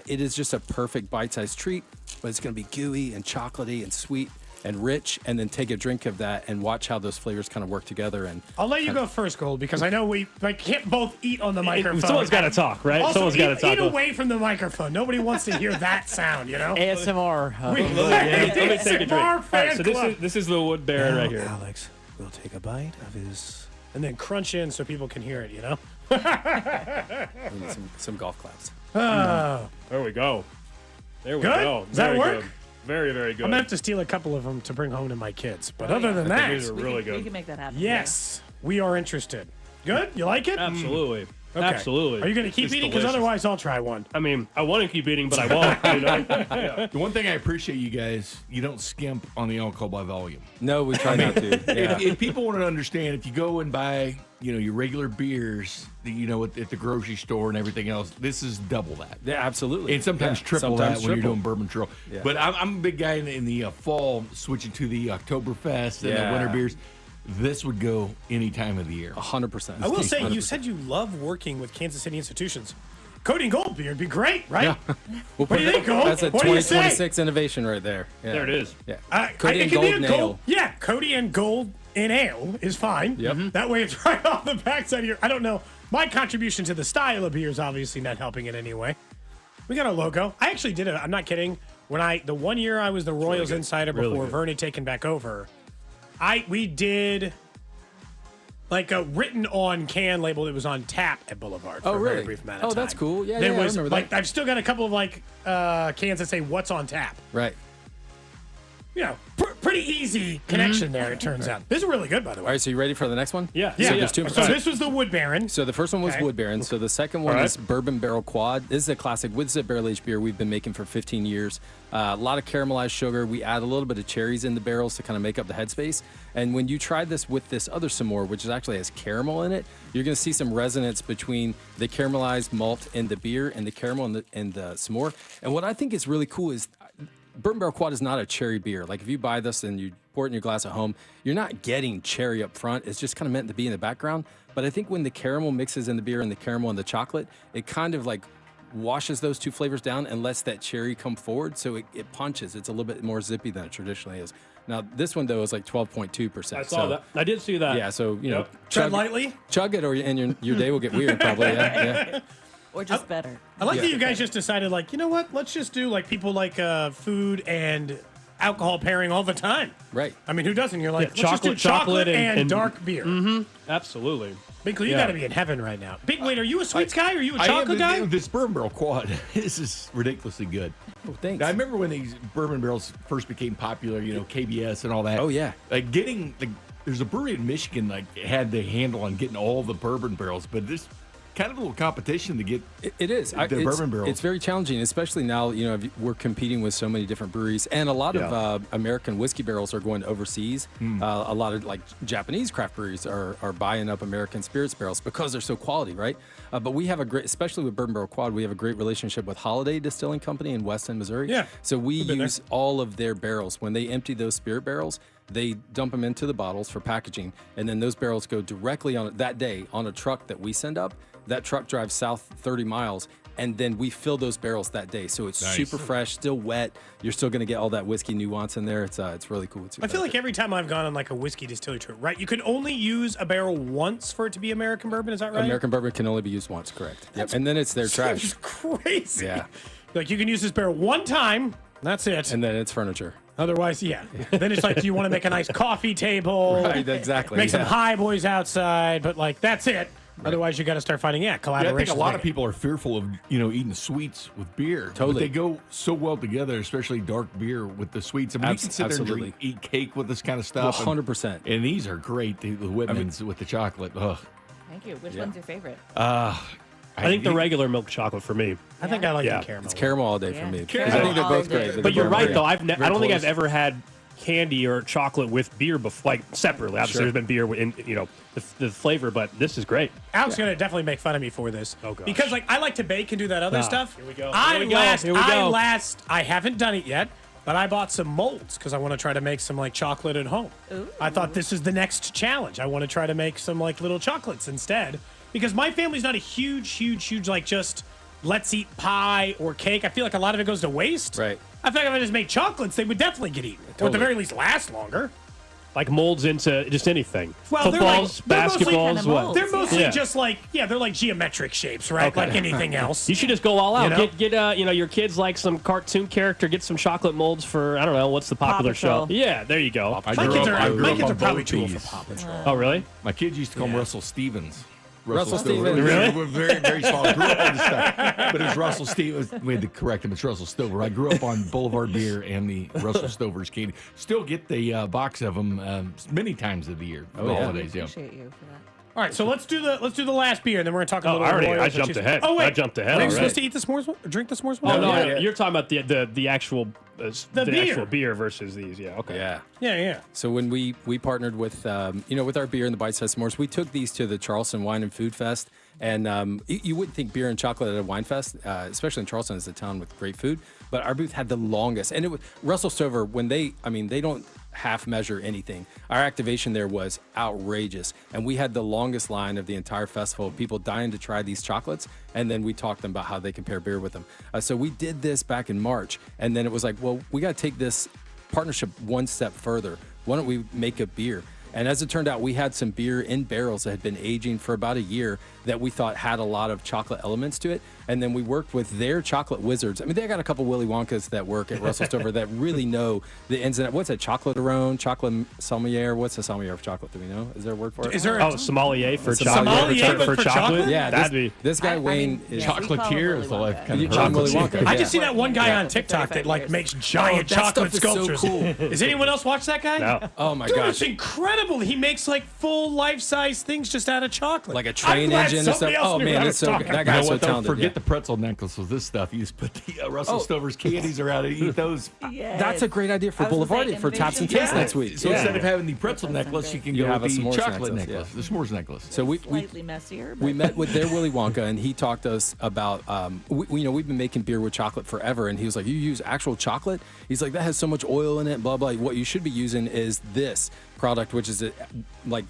It is just a perfect bite-sized treat, but it's going to be gooey and chocolatey and sweet and rich, and then take a drink of that and watch how those flavors kind of work together. And I'll let you go first, Gold, because I know we can't both eat on the microphone. Someone's got to talk, right? Also, Someone's got to talk. Eat away from the microphone. Nobody wants to hear that sound, you know? ASMR. Let me take a drink. All right, so this is the Wood Baron right here. Alex will take a bite of his... And then crunch in so people can hear it, you know? some golf claps. There we go. There we Good? go. Does that Very work? good. Very, very good. I'm going to have to steal a couple of them to bring home to my kids. But other than that... These are really good. We can make that happen. Yes, we are interested. Good? You like it? Absolutely. Okay. Absolutely. Are you going to keep It's eating? Because delicious. otherwise I'll try one. I mean, I want to keep eating, but I won't. You know? Yeah. The one thing I appreciate, you guys, you don't skimp on the alcohol by volume. No, we try not to. Yeah. If people want to understand, if you go and buy, your regular beers, at the grocery store and everything else, this is double that. Yeah, absolutely. And sometimes triple sometimes that when you're triple. doing bourbon trail. Yeah. But I'm a big guy in the fall, switching to the Oktoberfest and the winter beers. This would go any time of the year. 100%. I will say, you said you love working with Kansas City institutions. Cody and Gold beer would be great, right? Yeah. What do you think, Gold? That's a What do you say? 2026 innovation right there. Yeah. There it is. Yeah. Cody and Gold Gold nail. Yeah, Cody and Gold in ale is fine. Yep. That way it's right off the backside here. I don't know. My contribution to the style of beer is obviously not helping it anyway. We got a logo. I actually did it. I'm not kidding. The 1 year I was the Royals insider before Vern had taken back over, we did a written on can label that was on tap at Boulevard for a very brief amount of time. That's cool. Yeah, There I was remember that. I've still got a couple of cans that say what's on tap. Right. Pretty easy connection there, it turns out. This is really good, by the way. All right, so you ready for the next one? Yeah. So there's two. So this was the Wood Baron. So the first one was Okay. Wood Baron. So the second one is Bourbon Barrel Quad. This is a classic Woodset barrel aged beer we've been making for 15 years. A lot of caramelized sugar. We add a little bit of cherries in the barrels to kind of make up the headspace. And when you try this with this other s'more, which actually has caramel in it, you're going to see some resonance between the caramelized malt in the beer and the caramel in the s'more. And what I think is really cool is Bourbon Barrel Quad is not a cherry beer. Like if you buy this and you pour it in your glass at home, you're not getting cherry up front. It's just kind of meant to be in the background. But I think when the caramel mixes in the beer and the caramel and the chocolate, it kind of washes those two flavors down and lets that cherry come forward, so it punches. It's a little bit more zippy than it traditionally is. Now, this one, though, is like 12.2%. I saw that. I did see that. Yeah, so, know, tread lightly. Chug it, and your day will get weird, probably. Yeah. Or just better. I like that you guys just decided, like, you know what? Let's just do, like, people like food and alcohol pairing all the time. Right. I mean, who doesn't? You're like, let's just do chocolate and dark beer. Mm-hmm. Absolutely. Big Lee, you got to be in heaven right now. Big Wait, are you a sweets guy? Or are you a chocolate guy? This bourbon barrel quad, this is ridiculously good. Oh, thanks. Now, I remember when these bourbon barrels first became popular, KBS and all that. Oh, yeah. Like there's a brewery in Michigan, had the handle on getting all the bourbon barrels, but this kind of a little competition to get it is the bourbon barrels. It's very challenging, especially now, we're competing with so many different breweries, and a lot of American whiskey barrels are going overseas. A lot of Japanese craft breweries are buying up American spirits barrels because they're so quality, right? But we have a great, especially with Bourbon Barrel Quad, we have a great relationship with Holiday Distilling Company in Weston, Missouri. Yeah. So we use all of their barrels. When they empty those spirit barrels, they dump them into the bottles for packaging, and then those barrels go directly on that day on a truck that we send up. That truck drives south 30 miles, and then we fill those barrels that day. So it's super fresh, still wet. You're still going to get all that whiskey nuance in there. It's really cool. I feel like every time I've gone on like a whiskey distillery trip, right? You can only use a barrel once for it to be American bourbon. Is that right? American bourbon can only be used once, correct? Yep. And then it's their trash. It's crazy. Yeah. Like you can use this barrel one time. That's it. And then it's furniture. Otherwise, yeah. Then it's like, do you want to make a nice coffee table? Right, exactly. Make some high boys outside, but like that's it. Right. Otherwise, you got to start finding collaboration. I think a lot of people are fearful of eating sweets with beer. Totally, but they go so well together, especially dark beer with the sweets. I mean, you can sit there and eat cake with this kind of stuff. 100%. And these are great. The Whitmans with the chocolate. Ugh. Thank you. Which one's your favorite? I think the regular milk chocolate for me. I think I like the caramel. It's caramel all day for me. Caramel I think they're both great. But you're right, though. I don't think I've ever had candy or chocolate with beer before, like separately. Obviously, there's been beer in the flavor, but this is great. Al's gonna definitely make fun of me for this. Oh gosh. Because I like to bake and do that other stuff. Here we go. I haven't done it yet, but I bought some molds because I want to try to make some like chocolate at home. Ooh. I thought this is the next challenge. I want to try to make some like little chocolates instead because my family's not a huge like just let's eat pie or cake. I feel like a lot of it goes to waste. Right. I feel like if I just make chocolates, they would definitely get eaten. Or at the very least last longer. Like molds into just anything. Well, footballs, basketballs, what? They're mostly just like, they're like geometric shapes, right? Okay. Like anything else. You should just go all out. You know? Get your kids like some cartoon character. Get some chocolate molds for I don't know what's the popular show. Yeah, there you go. My kids are probably too old for Paw Patrol. Oh really? My kids used to call him Russell Stevens. Russell Stevens. Really? We're very, very small. I grew up on the stuff. But it's Russell Stevens. We had to correct him. It's Russell Stover. I grew up on Boulevard Beer and the Russell Stover's candy. Still get the box of them many times of the year for the holidays. I appreciate you for that. All right, so let's do the last beer, and then we're gonna talk a little. I jumped ahead. Oh wait, I jumped ahead. Are you already. supposed to eat the s'mores one? Or drink the s'mores one? Oh no, you're talking about the actual beer. actual beer versus these. Yeah, okay. Yeah. So when we partnered with with our beer and the bite-sized s'mores, we took these to the Charleston Wine and Food Fest. And you wouldn't think beer and chocolate at a wine fest, especially in Charleston, is a town with great food. But our booth had the longest, and it was Russell Stover. When they don't half measure anything. Our activation there was outrageous, and we had the longest line of the entire festival of people dying to try these chocolates, and then we talked to them about how they compare beer with them. So we did this back in March, and then it was like, well, we got to take this partnership one step further. Why don't we make a beer? And as it turned out, we had some beer in barrels that had been aging for about a year that we thought had a lot of chocolate elements to it. And then we worked with their chocolate wizards. I mean, they got a couple Willy Wonkas that work at Russell Stover that really know the ins and outs. What's a chocolate-a-rone, chocolate sommelier? What's a sommelier of chocolate? Do we know? Is there a word for it? Is there sommelier for chocolate? Sommelier for chocolate? Yeah, this guy Wayne is chocolatier. Is the life kind of John Willy Wonka. I just see that one guy on TikTok that like makes giant chocolate sculptures. So cool. Does anyone else watch that guy? No. Oh my Dude, gosh, it's incredible. He makes like full life-size things just out of chocolate, like a train engine and stuff. Oh man, it's so that guy's so talented. Forget the pretzel necklace with this stuff. You just put the Russell Stover's candies around and eat those. That's a great idea for Boulevard for Taps and Taste next week. So instead of having the pretzel necklace, you can go with the chocolate necklace, the s'mores necklace. So slightly messier. We met with their Willy Wonka, and he talked to us about we've been making beer with chocolate forever, and he was like, you use actual chocolate? He's like, that has so much oil in it, blah blah. What you should be using is this product, which is like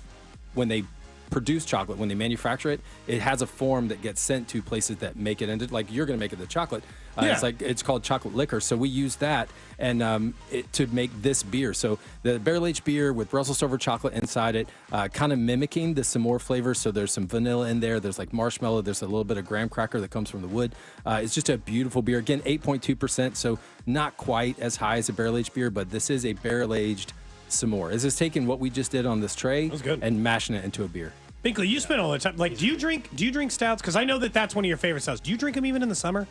when they produce chocolate, when they manufacture it, it has a form that gets sent to places that make it into, like you're going to make it the chocolate. It's called chocolate liquor. So we use that and to make this beer. So the barrel-aged beer with Russell Stover chocolate inside it, kind of mimicking the s'more flavor. So there's some vanilla in there. There's like marshmallow. There's a little bit of graham cracker that comes from the wood. It's just a beautiful beer. Again, 8.2%. So not quite as high as a barrel-aged beer, but this is a barrel-aged s'more. This is taking what we just did on this tray and mashing it into a beer. Binkley, you spend all the time. Like, do you drink stouts? Because I know that's one of your favorite stouts. Do you drink them even in the summer?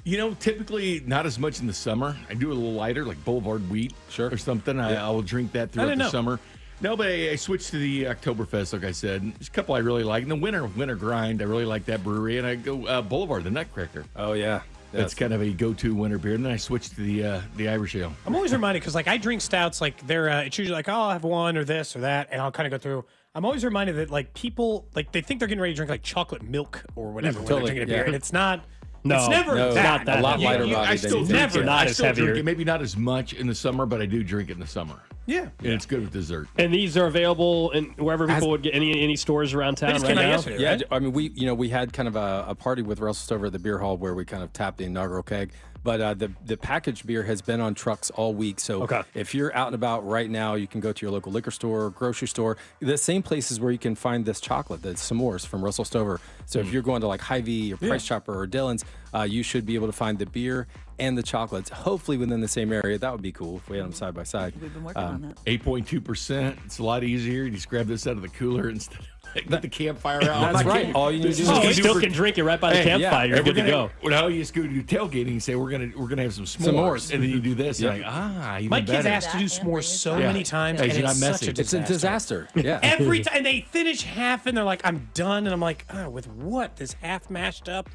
You know, typically not as much in the summer. I do a little lighter, like Boulevard Wheat or something. I will drink that throughout the summer. No, but I switched to the Oktoberfest, like I said. There's a couple I really like. In the winter grind, I really like that brewery. And I go Boulevard, the Nutcracker. Oh, yeah. That's kind of a go-to winter beer. And then I switched to the Irish Ale. I'm always reminded, because like I drink stouts, like they're it's usually like, oh, I'll have one or this or that, and I'll kind of go through. I'm always reminded that like people, like they think they're getting ready to drink like chocolate milk or whatever when they're drinking a beer, and it's not. No, it's never no, that. not that. A lot lighter body. I still drink it. Not I as still heavier. drink it. Maybe not as much in the summer, but I do drink it in the summer. Yeah. And it's good with dessert. And these are available in wherever people would get any stores around town right now. Yeah, right? I mean, we had kind of a party with Russell Stover at the beer hall where we kind of tapped the inaugural keg. But the packaged beer has been on trucks all week. So if you're out and about right now, you can go to your local liquor store, grocery store, the same places where you can find this chocolate, the s'mores from Russell Stover. So if you're going to like Hy-Vee or Price Chopper or Dillon's, you should be able to find the beer and the chocolates, hopefully within the same area. That would be cool if we had them side by side. We've been working on that. 8.2%. It's a lot easier. You just grab this out of the cooler instead of get the campfire out. That's right. All you need to do is you still can drink it right by the campfire. You're good to go. Well, you just go to tailgating and say we're gonna have some s'mores, and then you do this. You're like, even my better. kids asked to do s'mores so many times, and it's such a disaster. It's a disaster. Yeah. Every time, and they finish half, and they're like, "I'm done," and I'm like, "Oh, with what? This half mashed up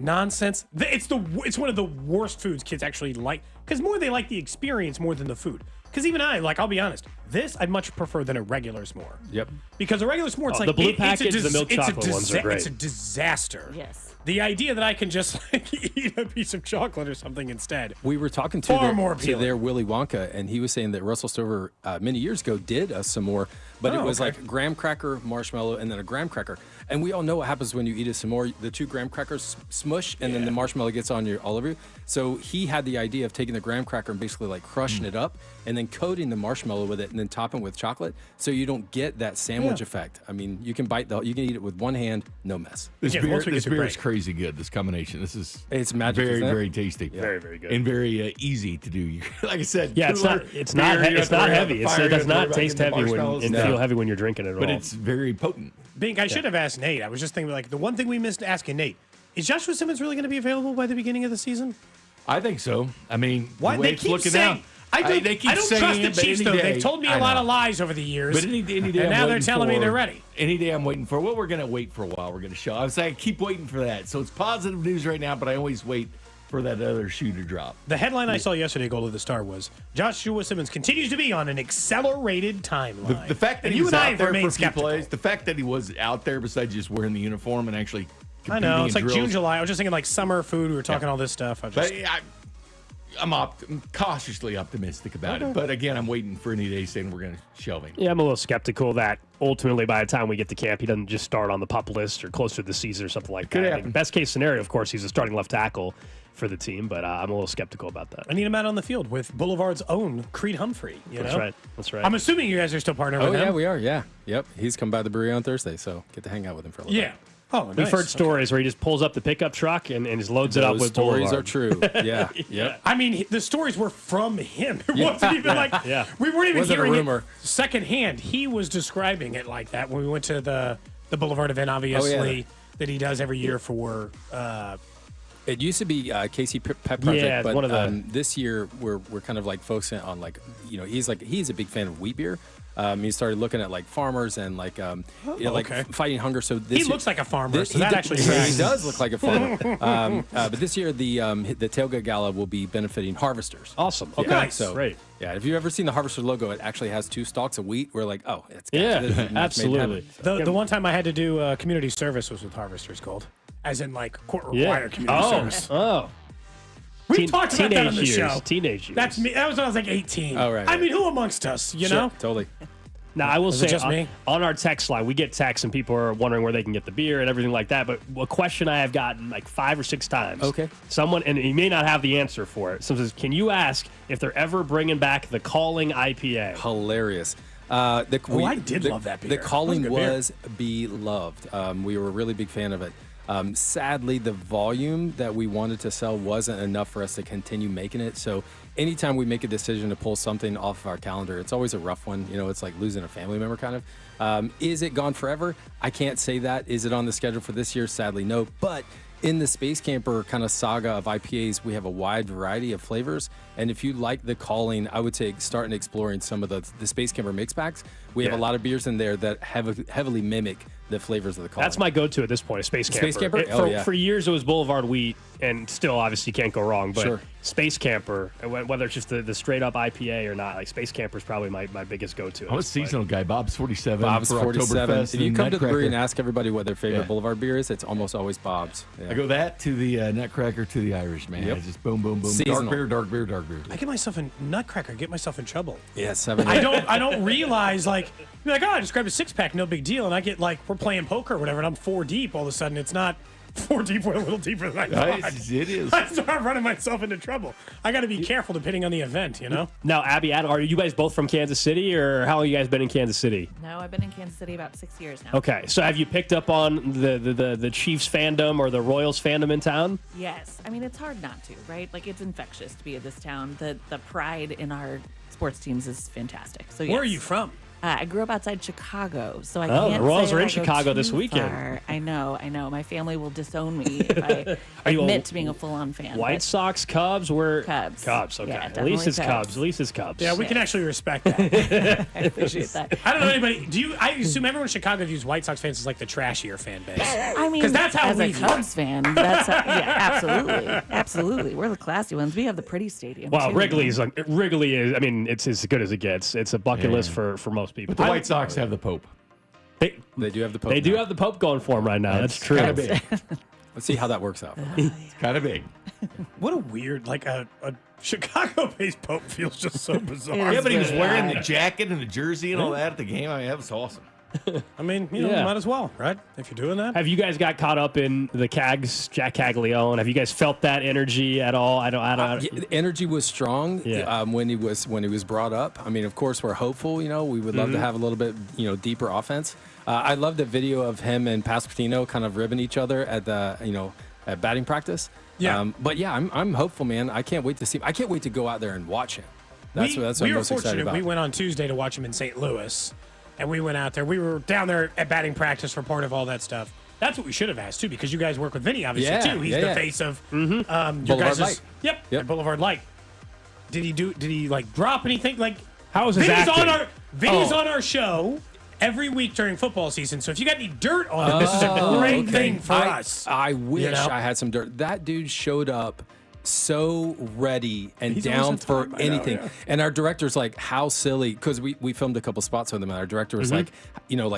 nonsense." It's one of the worst foods kids actually like, because they like the experience more than the food. Because even I'll be honest, this I'd much prefer than a regular s'more. Yep. Because a regular s'more, it's like the blue package, the milk chocolate ones are great. It's a disaster. Yes. The idea that I can just eat a piece of chocolate or something instead. We were talking to their Willy Wonka, and he was saying that Russell Stover many years ago did a s'more, but it was like graham cracker, marshmallow, and then a graham cracker. And we all know what happens when you eat a s'more. The two graham crackers smush, and then the marshmallow gets on all over you. So he had the idea of taking the graham cracker and basically like crushing it up, and then coating the marshmallow with it, and then topping with chocolate, so you don't get that sandwich effect. I mean, you can you can eat it with one hand, no mess. This beer is crazy good. This combination, it's magic. Very, very tasty. Yeah. Very, very good, and very easy to do. Like I said, it's not heavy. It does not taste heavy and feel heavy when you're drinking it at all. But it's very potent. Bink, I should have asked Nate. I was just thinking, like, the one thing we missed asking Nate, is Joshua Simmons really going to be available by the beginning of the season? I think so. I mean, why they keep saying? I don't trust the Chiefs, though. They've told me a lot of lies over the years. But any day and now they're telling me they're ready. Any day I'm waiting for. Well, we're going to wait for a while. We're going to show. I was saying, I keep waiting for that. So it's positive news right now, but I always wait for that other shoe to drop. The headline I saw yesterday, Gold of the Star, was Joshua Simmons continues to be on an accelerated timeline. The fact that he was out there for a few plays, the fact that he was out there besides just wearing the uniform and actually I know. It's like June, July. I was just thinking like summer food. We were talking all this stuff. I'm cautiously optimistic about it. But again, I'm waiting for any day saying we're going to shelve him. Yeah, I'm a little skeptical that ultimately by the time we get to camp, he doesn't just start on the PUP list or closer to the season or something like that. I mean, best case scenario, of course, he's a starting left tackle for the team, but I'm a little skeptical about that. I need him out on the field with Boulevard's own Creed Humphrey. That's right. That's right. I'm assuming you guys are still partnering with him. Oh, yeah, we are. Yeah. Yep. He's come by the brewery on Thursday, so get to hang out with him for a little bit. Oh, nice. We've heard stories where he just pulls up the pickup truck and just loads it up with stories Boulevard. are true. Yeah. Yep. I mean, the stories were from him. It wasn't even like we weren't even hearing it secondhand. He was describing it like that when we went to the Boulevard event, obviously, that he does every year for. It used to be Casey Pep Project, but one of the... this year we're kind of like focusing on like he's a big fan of wheat beer. He started looking at like farmers and like fighting hunger. So he looks like a farmer. So that actually tracks. He does look like a farmer. But this year the Tailgate Gala will be benefiting harvesters. Awesome. Okay, Nice. so Great. Yeah, if you've ever seen the harvester logo, it actually has 2 stalks of wheat. We're like, oh, it's absolutely. The one time I had to do community service was with Harvesters Gold, as in like court required community service. Oh. We talked about that on the show. Teenage years. That's me. That was when I was like 18. Oh, right. I mean, who amongst us, you know? Totally. Now, I will Is it say just me? on our text line, we get texts and people are wondering where they can get the beer and everything like that. But a question I have gotten like 5 or 6 times. Okay. Someone, and he may not have the answer for it. Someone says, can you ask if they're ever bringing back the Calling IPA? Hilarious. I did love that beer. The That Calling was a good beer. was beloved. We were a really big fan of it. Sadly, the volume that we wanted to sell wasn't enough for us to continue making it. So anytime we make a decision to pull something off of our calendar, it's always a rough one. You know, it's like losing a family member kind of. Is it gone forever? I can't say that. Is it on the schedule for this year? Sadly, no. But in the Space Camper kind of saga of IPAs, we have a wide variety of flavors. And if you like the Calling, I would say start exploring some of the Space Camper mix packs. We have a lot of beers in there that heavily mimic the flavors of the Calling. That's my go-to at this point, Space Camper. Space Camper? For years, it was Boulevard Wheat, and still, obviously, can't go wrong. But Sure. Space Camper, whether it's just the straight-up IPA or not, like Space Camper is probably my biggest go-to. I'm a seasonal guy. Bob's 47. Bob's for 47. Oktoberfest If you and come to the brewery and Nutcracker. ask everybody what their favorite Yeah. Boulevard beer is, it's almost always Bob's. Yeah. I go that to the Nutcracker to the Irish, man. Yep. It's just boom, boom, boom. Seasonal. Dark beer, dark beer, dark beer. I get myself in Nutcracker. Get myself in trouble. Yeah, 7. I don't realize like you're like, oh, I just grabbed a 6-pack, no big deal, and I get like we're playing poker or whatever, and I'm 4 deep. All of a sudden, it's not 4 deep. We're a little deeper than I thought. It is. I start running myself into trouble. I got to be careful depending on the event, you know. Now, Abby, Adam, are you guys both from Kansas City, or how long you guys been in Kansas City? No, I've been in Kansas City about 6 years now. Okay, so have you picked up on the Chiefs fandom or the Royals fandom in town? Yes. I mean, it's hard not to, right? Like, it's infectious to be in this town. The pride in our sports teams is fantastic. So, Where are yes. you from? I grew up outside Chicago, so I Oh, can't the Royals say are in I go Chicago too this weekend. far. I know. My family will disown me if I Are you a admit to being a full-on fan. White but Sox, Cubs, Cubs. Cubs. Okay, Yeah, at least it's definitely Cubs. Cubs. At least it's Cubs. Yeah, we can actually respect that. I appreciate that. I don't know anybody. Do you? I assume everyone in Chicago views White Sox fans as like the trashier fan base. I mean, 'Cause that's how as we a view Cubs fan, that's absolutely, absolutely. We're the classy ones. We have the pretty stadium. Well, too. Wrigley is. I mean, it's as good as it gets. It's a bucket list for most people. But the White Sox have the Pope. They do have the Pope. They do have the Pope going for them right now. That's true. Kind of big. Let's see how that works out. It's kind of big. What a weird, like a Chicago-based Pope feels just so bizarre. Yeah, but he was wearing the jacket and the jersey and all that at the game. I mean, that was awesome. I mean, you know, Yeah. might as well, right? If you're doing that. Have you guys got caught up in the Cags, Jack Caglione? Have you guys felt that energy at all? I don't. Yeah, the energy was strong when he was brought up. I mean, of course, we're hopeful. You know, we would love to have a little bit, deeper offense. I love the video of him and Pasquantino kind of ribbing each other at at batting practice. Yeah. But yeah, I'm hopeful, man. I can't wait to see him. I can't wait to go out there and watch him. That's what we I'm were most excited fortunate. about. We went on Tuesday to watch him in St. Louis, and we went out there. We were down there at batting practice for part of all that stuff. That's what we should have asked too, because you guys work with Vinny, obviously too. He's the face of your Boulevard guys' Light. Yep, Yep. Boulevard Light. Did he like drop anything? Like How was his Vinny's acting? Vinny's on our show every week during football season. So if you got any dirt on him, this is a great thing for us. I wish You know? I had some dirt. That dude showed up so ready and He's down always for on time. I know, anything. yeah. And our director's like, how silly, because we filmed a couple spots with him, and our director was like,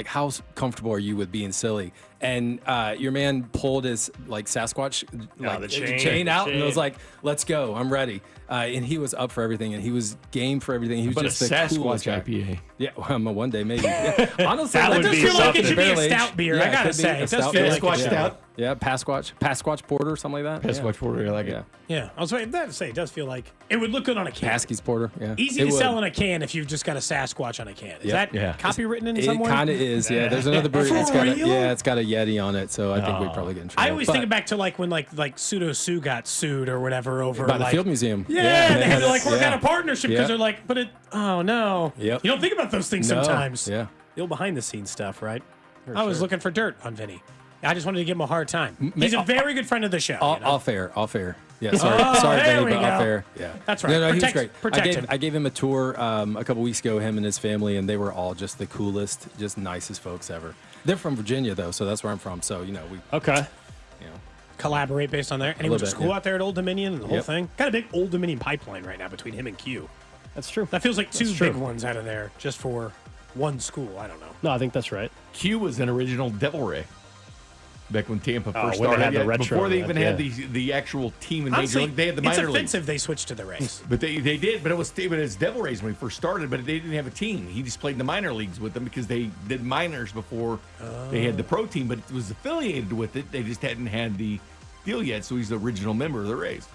how comfortable are you with being silly? And your man pulled his like Sasquatch the chain. out The and was chain. like, let's go, I'm ready. And he was up for everything, and he was game for everything. He was But just a the Sasquatch coolest guy. IPA. Yeah, well, one day maybe. Yeah. Honestly, That like, would I be just feel like it something. should be a barrel aged. stout beer. Yeah, I it gotta could be say, a it does stout feel beer. like Sasquatch it. stout. Yeah, Pasquatch Porter, something like that. Pasquatch Porter, I like it. Yeah, I was waiting to say it does feel like it would look good on a can. Paskey's Porter. Yeah, Easy It to would. sell in a can if you've just got a Sasquatch on a can. Is Yep. that Yeah. copywritten in It somewhere? kind of is. Yeah, there's another brewery. For It's got real? it's got a Yeti on it, so I think we'd probably get in trouble. I always But think back to like when like Pseudo Sue got sued or whatever over by the like, Field Museum. Yeah, they had to like work yeah. out a partnership because Yep. they're like, but it. Oh no. Yep. You don't think about those things No. sometimes. Yeah. The old behind the scenes stuff, right? I was looking for dirt on Vinny. I just wanted to give him a hard time. He's a very good friend of the show. All, you know? all fair. Yeah, sorry, Oh, there Vinny, we but all go. fair. Yeah, That's right. No, he was Protect- great. protect him. I gave him a tour a couple weeks ago. Him and his family, and they were all just the coolest, just nicest folks ever. They're from Virginia though, so that's where I'm from. So we Okay. Collaborate based on there. And he went to bit, school yeah. out there at Old Dominion and the whole Yep. thing. Got a big Old Dominion pipeline right now between him and Q. That's true. That feels like two That's true. big ones out of there just for one school. I don't know. No, I think that's right. Q was an original Devil Ray. back when Tampa first when they started. had the retro before they even red, had the actual team in Major Honestly, League. They had the it's minor leagues. offensive they switched to the Rays. But they did, but it was Devil Rays when he first started, but they didn't have a team. He just played in the minor leagues with them because they did minors before they had the pro team, but it was affiliated with it. They just hadn't had the deal yet, so he's the original member of the Rays.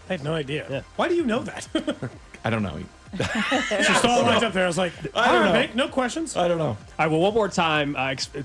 I had no idea. Yeah. Why do you know that? I don't know. Just all right up there. I was like, I don't know. Vic, no questions. I don't know. All right, well, one more time,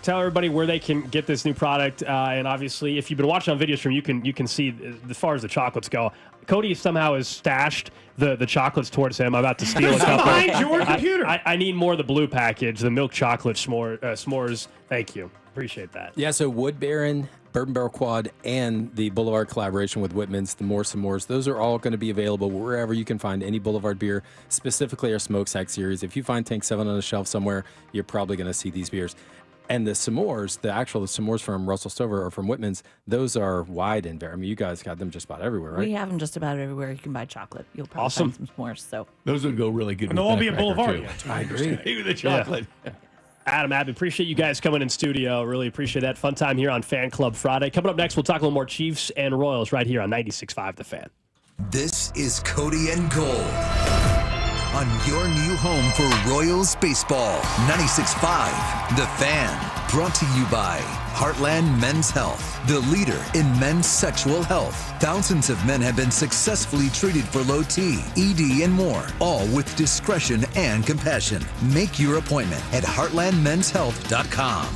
tell everybody where they can get this new product. And obviously, if you've been watching on video stream, you can see as far as the chocolates go. Cody somehow has stashed the chocolates towards him. I'm about to steal a couple. Behind your computer. I need more of the blue package, the milk chocolate s'mores. Thank you. Appreciate that. Yeah, so Wood Baron, Bourbon Barrel Quad, and the Boulevard collaboration with Whitman's, the More S'mores, those are all going to be available wherever you can find any Boulevard beer, specifically our Smokestack series. If you find Tank 7 on a shelf somewhere, you're probably going to see these beers. And the s'mores, the s'mores from Russell Stover or from Whitman's, those are wide and I mean, you guys got them just about everywhere, right? We have them just about everywhere. You can buy chocolate. You'll probably Awesome. find some s'mores. So Those would go really good. And they'll all be at Boulevard. I agree. Even the chocolate. Yeah. Adam, Abby, appreciate you guys coming in studio. Really appreciate that. Fun time here on Fan Club Friday. Coming up next, we'll talk a little more Chiefs and Royals right here on 96.5 The Fan. This is Cody and Gold on your new home for Royals baseball. 96.5 The Fan. Brought to you by Heartland Men's Health, the leader in men's sexual health. Thousands of men have been successfully treated for low T, ED, and more, all with discretion and compassion. Make your appointment at heartlandmenshealth.com.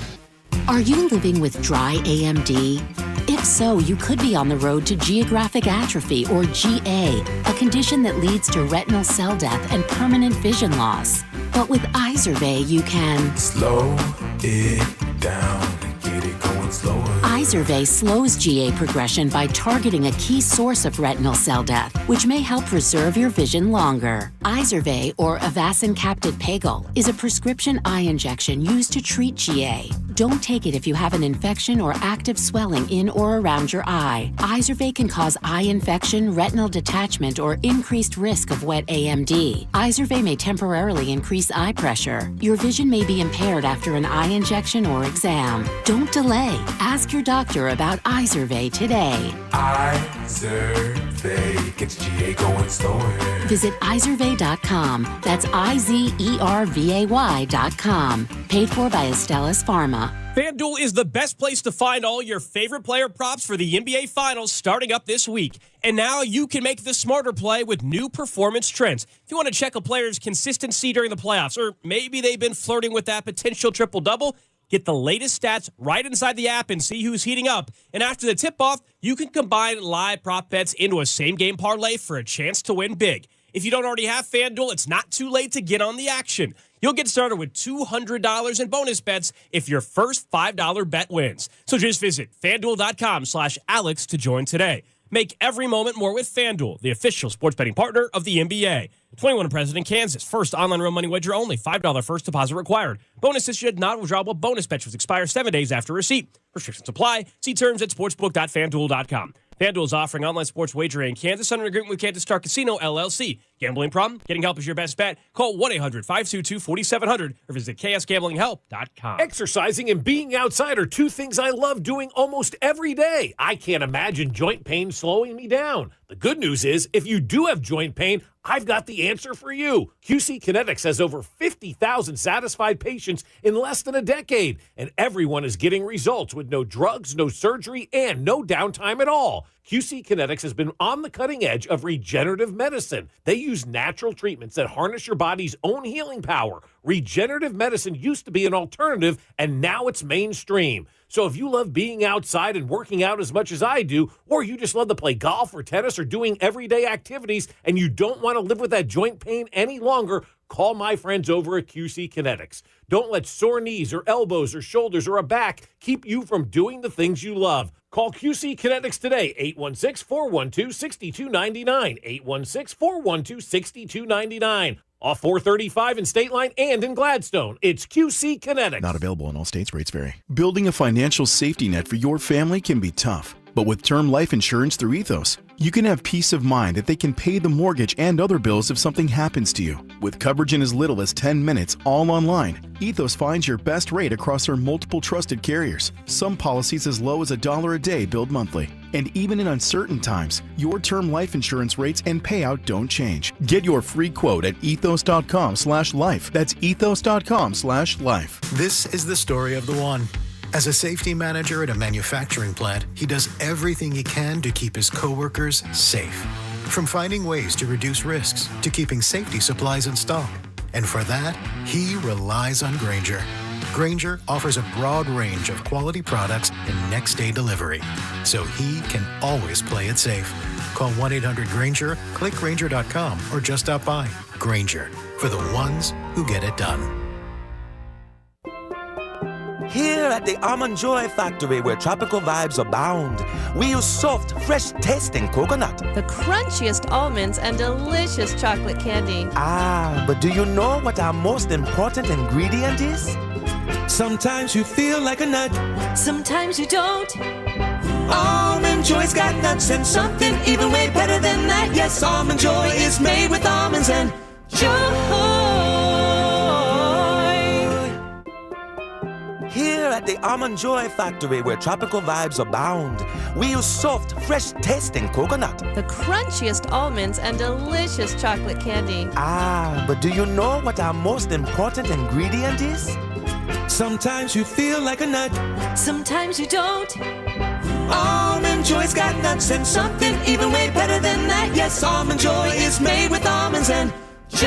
Are you living with dry AMD? If so, you could be on the road to geographic atrophy, or GA, a condition that leads to retinal cell death and permanent vision loss. But with Izervay, you can slow it down and get it going slower. Izervay slows GA progression by targeting a key source of retinal cell death, which may help preserve your vision longer. Izervay, or Avastin Capted Pagel, is a prescription eye injection used to treat GA. Don't take it if you have an infection or active swelling in or around your eye. Izervay can cause eye infection, retinal detachment, or increased risk of wet AMD. Izervay may temporarily increase eye pressure. Your vision may be impaired after an eye injection or exam. Don't delay. Ask your doctor about Izervay today. Izervay gets GA going slower. Visit Izervay.com. That's IZERVAY.com. Paid for by Astellas Pharma. FanDuel is the best place to find all your favorite player props for the NBA Finals starting up this week. And now you can make the smarter play with new performance trends. If you want to check a player's consistency during the playoffs, or maybe they've been flirting with that potential triple-double, get the latest stats right inside the app and see who's heating up. And after the tip-off, you can combine live prop bets into a same-game parlay for a chance to win big. If you don't already have FanDuel, it's not too late to get on the action. You'll get started with $200 in bonus bets if your first $5 bet wins. So just visit FanDuel.com/Alex to join today. Make every moment more with FanDuel, the official sports betting partner of the NBA. 21 and present in Kansas. First online real money wager only. $5 first deposit required. Bonus issued, not withdrawable bonus bets, which expire 7 days after receipt. Restrictions apply. See terms at sportsbook.fanduel.com. FanDuel is offering online sports wagering in Kansas under agreement with Kansas Star Casino, LLC. Gambling problem? Getting help is your best bet. Call 1-800-522-4700 or visit ksgamblinghelp.com. Exercising and being outside are two things I love doing almost every day. I can't imagine joint pain slowing me down. The good news is, if you do have joint pain, I've got the answer for you. QC Kinetics has over 50,000 satisfied patients in less than a decade, and everyone is getting results with no drugs, no surgery, and no downtime at all. QC Kinetics has been on the cutting edge of regenerative medicine. They use natural treatments that harness your body's own healing power. Regenerative medicine used to be an alternative, and now it's mainstream. So if you love being outside and working out as much as I do, or you just love to play golf or tennis or doing everyday activities, and you don't want to live with that joint pain any longer, call my friends over at QC Kinetics. Don't let sore knees or elbows or shoulders or a back keep you from doing the things you love. Call QC Kinetics today, 816-412-6299, 816-412-6299. Off 435 in State Line and in Gladstone. It's QC Kinetics. Not available in all states. Rates vary. Building a financial safety net for your family can be tough. But with term life insurance through Ethos, you can have peace of mind that they can pay the mortgage and other bills if something happens to you. With coverage in as little as 10 minutes, all online, Ethos finds your best rate across their multiple trusted carriers. Some policies as low as $1 a day billed monthly. And even in uncertain times, your term life insurance rates and payout don't change. Get your free quote at ethos.com/life. That's ethos.com/life. This is the story of the one. As a safety manager at a manufacturing plant, he does everything he can to keep his coworkers safe. From finding ways to reduce risks to keeping safety supplies in stock. And for that, he relies on Grainger. Grainger offers a broad range of quality products and next-day delivery, so he can always play it safe. Call 1-800-GRAINGER, click Grainger.com, or just stop by. Grainger, for the ones who get it done. Here at the Almond Joy Factory, where tropical vibes abound, we use soft, fresh-tasting coconut. The crunchiest almonds and delicious chocolate candy. Ah, but do you know what our most important ingredient is? Sometimes you feel like a nut. Sometimes you don't. Almond Joy's got nuts and something even way better than that. Yes, Almond Joy is made with almonds and joy. Here at the Almond Joy Factory, where tropical vibes abound, we use soft, fresh-tasting coconut. The crunchiest almonds and delicious chocolate candy. Ah, but do you know what our most important ingredient is? Sometimes you feel like a nut. Sometimes you don't. Almond Joy's got nuts and something even way better than that. Yes, Almond Joy is made with almonds and joy.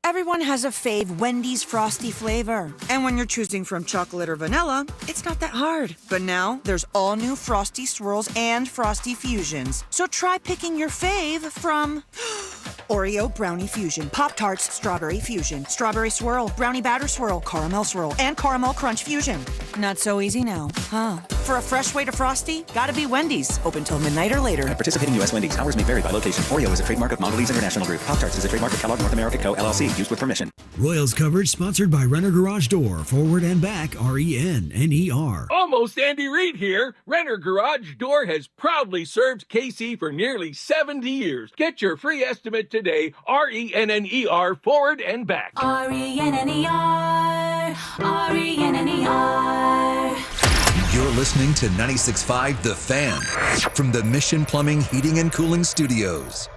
Everyone has a fave Wendy's Frosty flavor. And when you're choosing from chocolate or vanilla, it's not that hard. But now, there's all new Frosty Swirls and Frosty Fusions. So try picking your fave from Oreo Brownie Fusion, Pop-Tarts Strawberry Fusion, Strawberry Swirl, Brownie Batter Swirl, Caramel Swirl, and Caramel Crunch Fusion. Not so easy now, huh? For a fresh way to Frosty, gotta be Wendy's. Open till midnight or later. At participating U.S. Wendy's, hours may vary by location. Oreo is a trademark of Mondelez International Group. Pop-Tarts is a trademark of Kellogg North America Co., LLC. Used with permission. Royals coverage sponsored by Renner Garage Door. Forward and back, RENNER. Almost Andy Reid here. Renner Garage Door has proudly served KC for nearly 70 years. Get your free estimate today. RENNER, forward and back. RENNER, RENNER. You're listening to 96.5 The Fan from the Mission Plumbing, Heating, and Cooling Studios.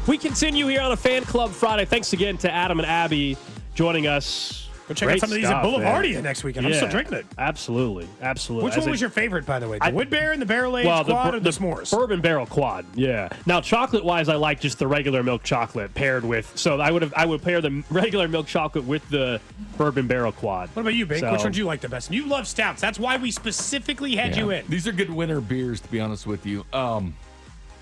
We continue here on a Fan Club Friday. Thanks again to Adam and Abby joining us. Go check out some of these at Boulevardia next weekend. I'm still drinking it. Absolutely. Which one was your favorite, by the way? The Wood Baron, the Barrel Aged Quad, or the S'mores? Bourbon Barrel Quad. Yeah. Now, chocolate-wise, I like just the regular milk chocolate paired with. So I would pair the regular milk chocolate with the Bourbon Barrel Quad. What about you, Bink? Which one do you like the best? And you love stouts. That's why we specifically had you in. These are good winter beers, to be honest with you.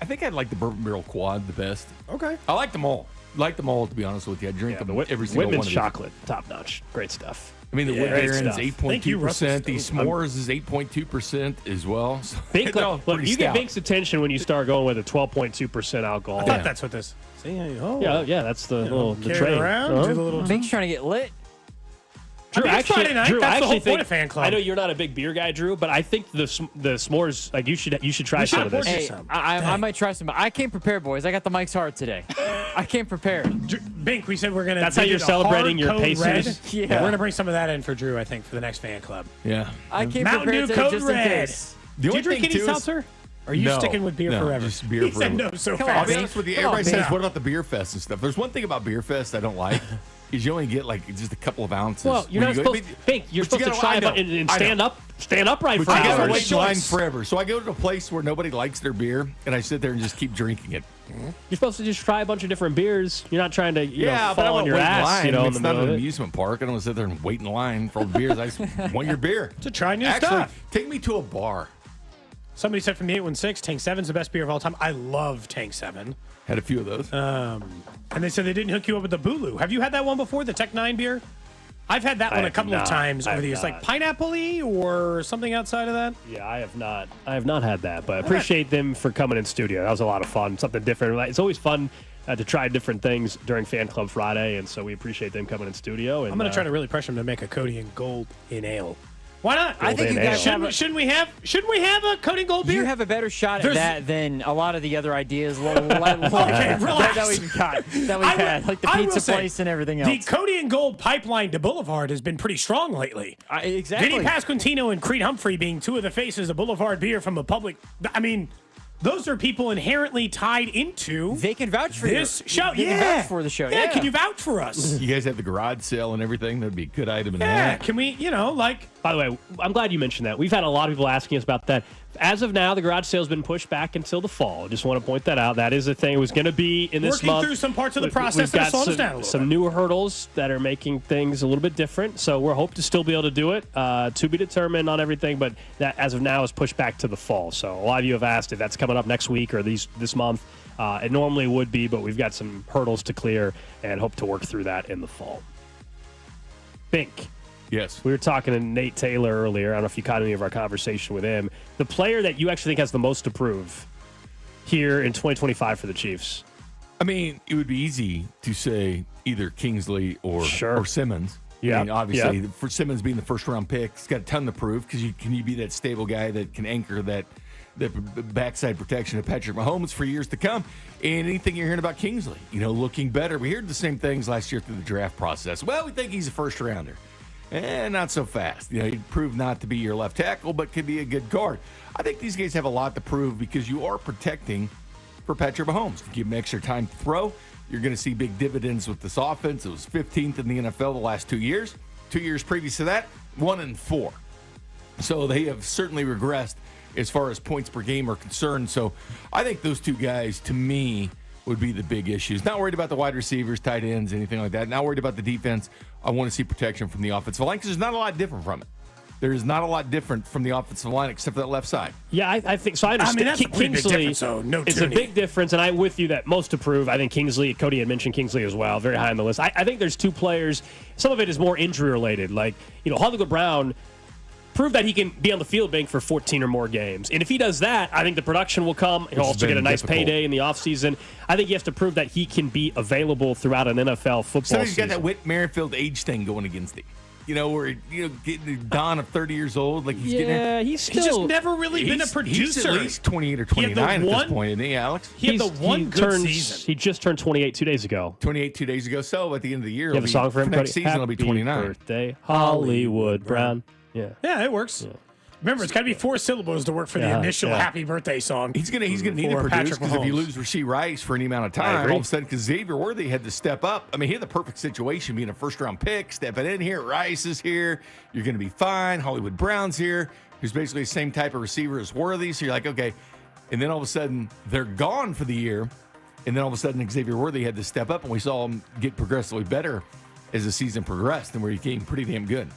I think I'd like the Bourbon Barrel Quad the best. Okay. I like them all. To be honest with you. I drink them every single one of Whitman's these. chocolate, top notch. Great stuff. I mean, the Wood Baron is Thank you, 8.2%. The S'mores is 8.2% as well. So Bink, look, you get Bink's attention when you start going with a 12.2% alcohol. I thought that's what this. See, yeah, that's the little the train. Around, do the little Bink's trying to get lit. Drew, it's Friday night. Drew, That's I the whole actually point of Fan Club. I know you're not a big beer guy, Drew, but I think the s'mores, like you should try some of this. Hey, I might try some. I came prepared, boys. I got the Mike's Heart today. I came prepared. Bink, we said we're gonna. That's how you're celebrating your Pacers. Yeah, we're gonna bring some of that in for Drew. I think for the next Fan Club. Yeah, I came Mountain prepared Dew today Code just Red. in case. Do you drink any seltzer? Or are you sticking with beer forever? Just beer he forever. said no so Come fast. I'll be honest with you. Everybody says, what about the beer fest and stuff? There's one thing about beer fest I don't like. Is you only get like just a couple of ounces. Well, you're not supposed to think. You're supposed to try and stand upright but for you hours. gotta wait in line forever. So I go to a place where nobody likes their beer, and I sit there and just keep drinking it. You're supposed to just try a bunch of different beers. You're not trying to but fall I on your wait in ass. line. In It's the not middle an of it. amusement park. I don't want to sit there and wait in line for all the beers. I just want your beer. To try new Actually, stuff. take me to a bar. Somebody said from the 816, Tank 7's the best beer of all time. I love Tank 7. Had a few of those. And they said they didn't hook you up with the Bulu. Have you had that one before, the Tech 9 beer? I've had that one a couple of times over the years. Like pineapple-y or something outside of that? Yeah, I have not had that, but appreciate them for coming in studio. That was a lot of fun. Something different. It's always fun to try different things during Fan Club Friday, and so we appreciate them coming in studio. And, I'm going to try to really pressure them to make a Cody and Gold in ale. Why not? I think you guys shouldn't we have a Cody and Gold beer? You have a better shot at that than a lot of the other ideas that we've had, like the pizza place and everything else. The Cody and Gold pipeline to Boulevard has been pretty strong lately. Exactly. Vinny Pasquantino and Creed Humphrey being two of the faces of Boulevard beer from a public. I mean, those are people inherently tied into. They can vouch for this show. They can vouch for the show. Yeah, can you vouch for us? You guys have the garage sale and everything. That'd be a good item in Yeah, that. can we? By the way, I'm glad you mentioned that. We've had a lot of people asking us about that. As of now, the garage sale has been pushed back until the fall. Just want to point that out. That is a thing. It was going to be in this month. Working through some parts of the process We've that got slowed us down a little some new hurdles that are making things a little bit different. So we're hope to still be able to do it. To be determined on everything, but that as of now is pushed back to the fall. So a lot of you have asked if that's coming up next week or this month. It normally would be, but we've got some hurdles to clear and hope to work through that in the fall. Bink. Yes. We were talking to Nate Taylor earlier. I don't know if you caught any of our conversation with him. The player that you actually think has the most to prove here in 2025 for the Chiefs. I mean, it would be easy to say either Kingsley or Simmons. Yeah. I mean, obviously, for Simmons being the first-round pick, he's got a ton to prove because can you be that stable guy that can anchor that backside protection of Patrick Mahomes for years to come? And anything you're hearing about Kingsley, looking better. We heard the same things last year through the draft process. Well, we think he's a first-rounder. Not so fast. He proved not to be your left tackle, but could be a good guard. I think these guys have a lot to prove because you are protecting for Patrick Mahomes. To give him extra time to throw, you're going to see big dividends with this offense. It was 15th in the NFL the last 2 years. 2 years previous to that, 1-4. So they have certainly regressed as far as points per game are concerned. So I think those two guys, to me, would be the big issues. Not worried about the wide receivers, tight ends, anything like that. Not worried about the defense. I want to see protection from the offensive line because there's not a lot different from it. There is not a lot different from the offensive line except for that left side. Yeah, I think so. I understand. I mean, that's a pretty big Kingsley, difference, so no it's a big difference, and I'm with you that most to prove. I think Kingsley, Cody had mentioned Kingsley as well, very high on the list. I think there's two players. Some of it is more injury related, like Hollywood Brown. Prove that he can be on the field bank for 14 or more games. And if he does that, I think the production will come. He'll also get a nice payday in the offseason. I think he has to prove that he can be available throughout an NFL football season. He's got that Whit Merrifield age thing going against him. Where getting the Don of 30 years old, like he's getting. He's just never really been a producer. He's at least 28 or 29 at this point, isn't he, Alex? He had the one good season. He just turned 28 2 days ago. 28 2 days ago. So at the end of the year, you have a song for him? Next season, he'll be 29. Happy birthday, Hollywood Brown. Yeah, it works. Yeah. Remember, it's got to be 4 syllables to work for the initial happy birthday song. He's gonna need to produce because if you lose Rashee Rice for any amount of time, all of a sudden, because Xavier Worthy had to step up. I mean, he had the perfect situation being a first-round pick, stepping in here. Rice is here. You're going to be fine. Hollywood Brown's here, who's basically the same type of receiver as Worthy. So you're like, okay. And then all of a sudden, they're gone for the year. And then all of a sudden, Xavier Worthy had to step up, and we saw him get progressively better as the season progressed and where he became pretty damn good.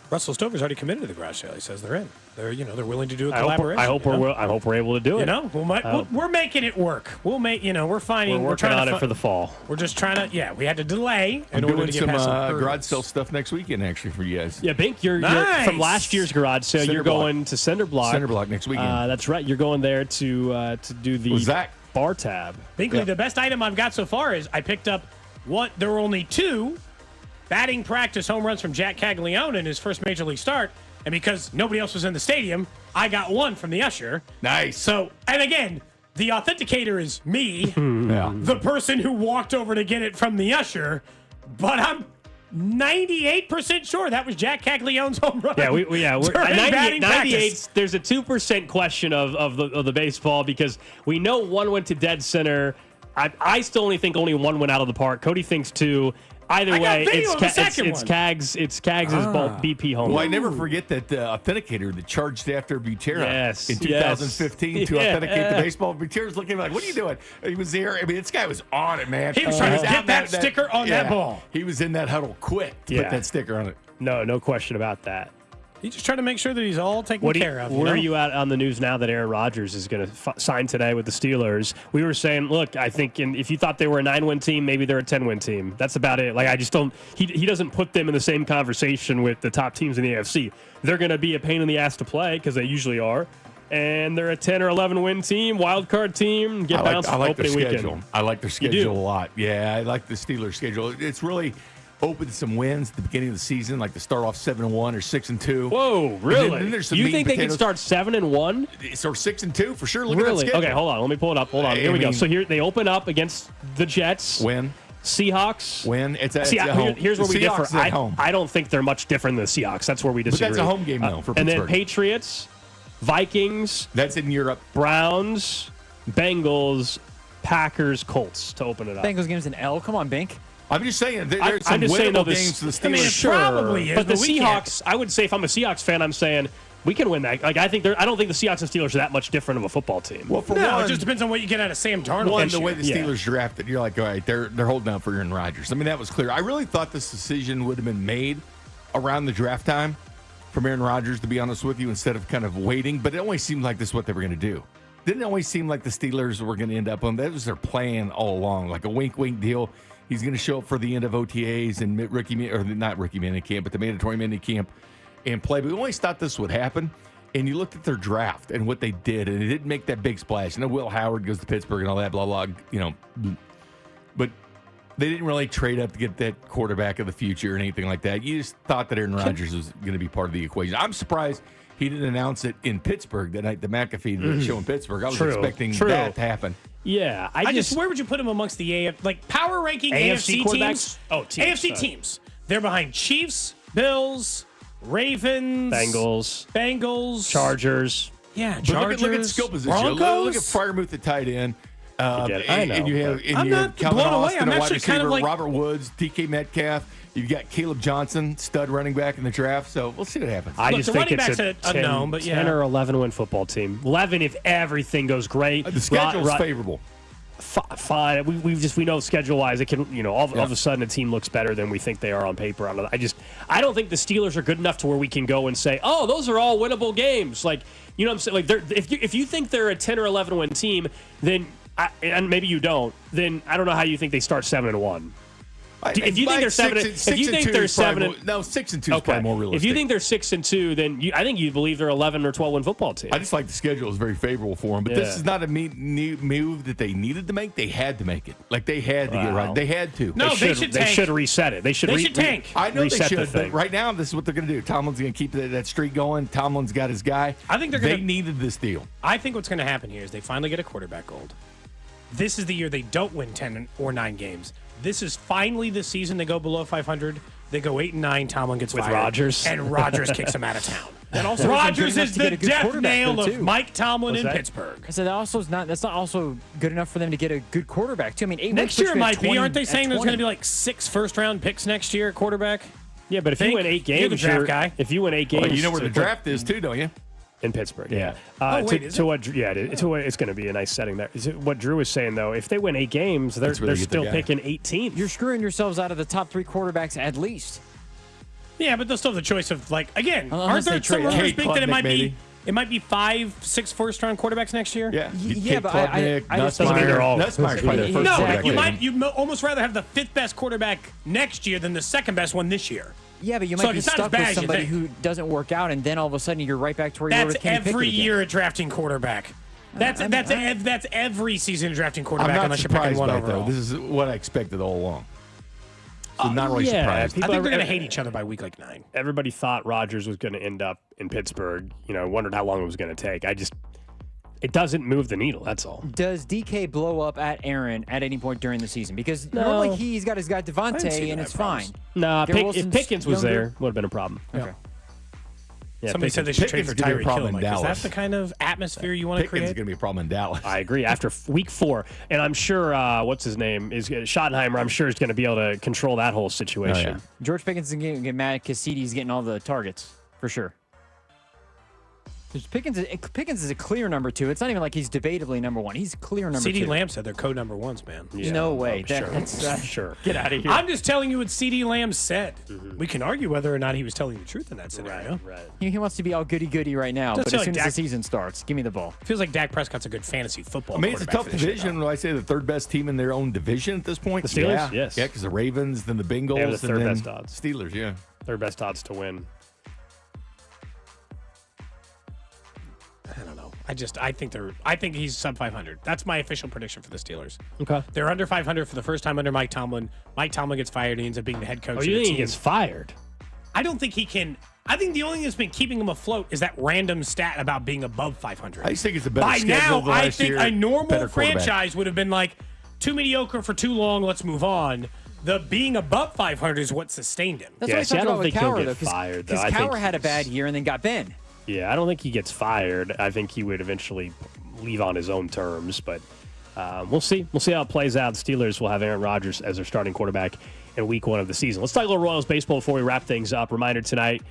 Russell Stover's already committed to the garage sale. He says they're in. They're willing to do a collaboration. I hope we're able to do it. We're making it work. We'll make. We're finding. We're working on it for the fall. We're just trying to. Yeah, we had to delay in order to get some past some garage sale stuff next weekend. Actually, for you guys. Yeah, Bink, you're from last year's garage sale. You're going to Cinder Block. Cinder Block next weekend. That's right. You're going there to do the bar tab. Binkley, the best item I've got so far is I picked up there were only 2 batting practice home runs from Jack Caglione in his first major league start. And because nobody else was in the stadium, I got 1 from the usher. Nice. So, and again, the authenticator is me, the person who walked over to get it from the usher. But I'm 98% sure that was Jack Caglione's home run. Yeah, we're 98. There's a 2% question of the baseball because we know 1 went to dead center. I still only think only 1 went out of the park. Cody thinks 2. Either way, it's Cags. It's Cags' both BP home. Well, I never forget that authenticator that charged after Butera in 2015 to authenticate the baseball. Butera's looking like, "What are you doing?" He was there. I mean, this guy was on it, man. He was trying to get that sticker on that ball. He was in that huddle quick to put that sticker on it. No question about that. He's just trying to make sure that he's all taken care of. Where are you at on the news now that Aaron Rodgers is going to sign today with the Steelers? We were saying, look, I think if you thought they were a 9-win team, maybe they're a 10-win team. That's about it. Like, I just don't. He doesn't put them in the same conversation with the top teams in the AFC. They're going to be a pain in the ass to play because they usually are. And they're a 10 or 11 win team, wild card team. Get bounced I like their opening schedule. weekend. I like their schedule a lot. Yeah, I like the Steelers' schedule. It's really opened some wins at the beginning of the season, like to start off 7-1 or 6-2. Whoa, really? Then there's some you meat think and they can potatoes. start 7-1? So 6-2 for sure. Look at Really? that schedule. Okay, hold on. Let me pull it up. Hold on. Here we go. So here they open up against the Jets. Win. Seahawks. Win. It's at home. Here's where we differ. Seahawks at home. I don't think they're much different than the Seahawks. That's where we disagree. But that's a home game, though, for And then Pittsburgh. Patriots, Vikings. That's in Europe. Browns, Bengals, Packers, Colts to open it up. Bengals game's an L. Come on, Bink. I'm just saying there's some I'm just saying, winnable though, games to the Steelers. I mean, it probably is, but the but we can't. Seahawks, I would say if I'm a Seahawks fan, I'm saying we can win that. Like I don't think the Seahawks and Steelers are that much different of a football team. Well, for No, one, it just depends on what you get out of Sam Darnold. One, this the way year. the Steelers drafted, you're like, all right, they're holding out for Aaron Rodgers. I mean, that was clear. I really thought this decision would have been made around the draft time from Aaron Rodgers, to be honest with you, instead of kind of waiting. But it always seemed like this is what they were going to do. Didn't it always seem like the Steelers were going to end up on that was their plan all along, like a wink deal. He's going to show up for the end of OTAs and not rookie minicamp, but the mandatory minicamp and play. But we always thought this would happen. And you looked at their draft and what they did, and it didn't make that big splash. I know Will Howard goes to Pittsburgh and all that, blah, blah, but they didn't really trade up to get that quarterback of the future or anything like that. You just thought that Aaron Rodgers was going to be part of the equation. I'm surprised he didn't announce it in Pittsburgh that night, the McAfee show in Pittsburgh. I was expecting that to happen. Yeah, I just where would you put them amongst the power ranking AFC quarterbacks? teams? Oh, teams. AFC teams. They're behind Chiefs, Bills, Ravens, Bengals, Chargers. Yeah, But Chargers. look at skill position. Broncos. Look at Freiermuth, the tight end. I know, And you have, I'm not Calvin blown away. Austin, I'm a wide actually receiver, kind of like- Robert Woods, DK Metcalf. You've got Caleb Johnson, stud running back in the draft. So we'll see what happens. I Look, just the think running it's back's a 10, unknown, but 10 yeah. or 11 win football team. 11 if everything goes great. The schedule's favorable. Fine. We know schedule wise, it can all of a sudden a team looks better than we think they are on paper. I don't think the Steelers are good enough to where we can go and say, oh, those are all winnable games. Like what I'm saying. Like if you think they're a 10 or 11 win team, then and maybe you don't, then I don't know how you think they start 7-1. If you think they're 7, if you think they're 7, 6-2 is probably more realistic. If you think they're 6-2, then I think you believe they're 11 or 12 win football team. I just like the schedule is very favorable for them, but this is not a move that they needed to make. They had to make it. Like they had to get right. They had to. No, they should They should reset it. They should tank. I know they reset should, the thing. but right now this is what they're going to do. Tomlin's going to keep that streak going. Tomlin's got his guy. I think they needed this deal. I think what's going to happen here is they finally get a quarterback Gold. This is the year they don't win 10 or 9 games. This is finally the season they go below 500. They go 8-9. Tomlin gets with fired, Rodgers, and Rodgers kicks him out of town. That also Rodgers is the death nail though, of Mike Tomlin in Pittsburgh. I said that's not also good enough for them to get a good quarterback too. I mean, 8 next year it might be. Aren't they saying there's going to be like 6 first-round picks next year at quarterback? Yeah, but if you win 8 games, you're the draft guy. If you win 8 games, you know where the draft is too, don't you? In Pittsburgh, yeah. It's going to be a nice setting there. What Drew was saying though, if they win 8 games, they're still picking 18th. You're screwing yourselves out of the top 3 quarterbacks at least. Yeah, but they'll still have the choice of aren't Unless there they some trade rumors that it might maybe. It might be 5-6 first-round quarterbacks next year. Yeah, Yeah, but I just doesn't mean they're all. Nussmeier's probably their first quarterback. You'd almost rather have the 5th best quarterback next year than the 2nd best one this year. Yeah, but you So might be it's not as stuck bad with as you somebody think. who doesn't work out, and then all of a sudden you're right back to where you were That's with Kenny Pickett every again. year at drafting quarterback. That's every season drafting I'm quarterback not unless you're picking surprised one by it, overall. though. This is what I expected all along. So not really surprised. I think they're going to hate each other by week 9. Everybody thought Rodgers was going to end up in Pittsburgh. Wondered how long it was going to take. It doesn't move the needle. That's all. Does DK blow up at Aaron at any point during the season? Because normally he's got his guy Devontae, and it's fine. Nah, if Wilson's Pickens was younger. there, would have been a problem. Okay. Yeah, Somebody said they should trade for Pickens is gonna be a Tyreek problem Hill. in Is that Dallas. the kind of atmosphere you want to Pickens is create? going to be a problem in Dallas. I agree. After week 4, and I'm sure what's his name is Schottenheimer. I'm sure is going to be able to control that whole situation. Oh, yeah. George Pickens is going to get mad because CeeDee's getting all the targets, for sure. Pickens is a clear number 2. It's not even like he's debatably number 1. He's clear number 2. CeeDee Lamb said they're co-number 1s, man. Yeah, no way. Sure. Sure. Get out of here. I'm just telling you what CeeDee Lamb said. We can argue whether or not he was telling the truth in that scenario. Right. He wants to be all goody-goody right now, Does but feel as like soon as Dak- the season starts, give me the ball. Feels like Dak Prescott's a good fantasy football. I mean, it's a quarterback tough for this year, division. Do I say the 3rd best team in their own division at this point? The Steelers? Yeah. Yes. Yeah, because the Ravens, then the Bengals, They have the and 3rd then best odds. Steelers, yeah. 3rd best odds to win. I don't know. I think he's sub 500. That's my official prediction for the Steelers. Okay. They're under 500 for the first time under Mike Tomlin. Mike Tomlin gets fired. He ends up being the head coach. Oh, you of the think he team. gets fired? I don't think he can. I think the only thing that's been keeping him afloat is that random stat about being above 500. I just think it's a better By schedule now, than I last think year, a normal better quarterback. franchise would have been like, too mediocre for too long, let's move on. The being above 500 is what sustained him. That's what I talked about with Cowher, though. Because I think Cowher had a bad year and then got Ben. Yeah, I don't think he gets fired. I think he would eventually leave on his own terms, but we'll see. We'll see how it plays out. The Steelers will have Aaron Rodgers as their starting quarterback in week 1 of the season. Let's talk a little Royals baseball before we wrap things up. Reminder tonight,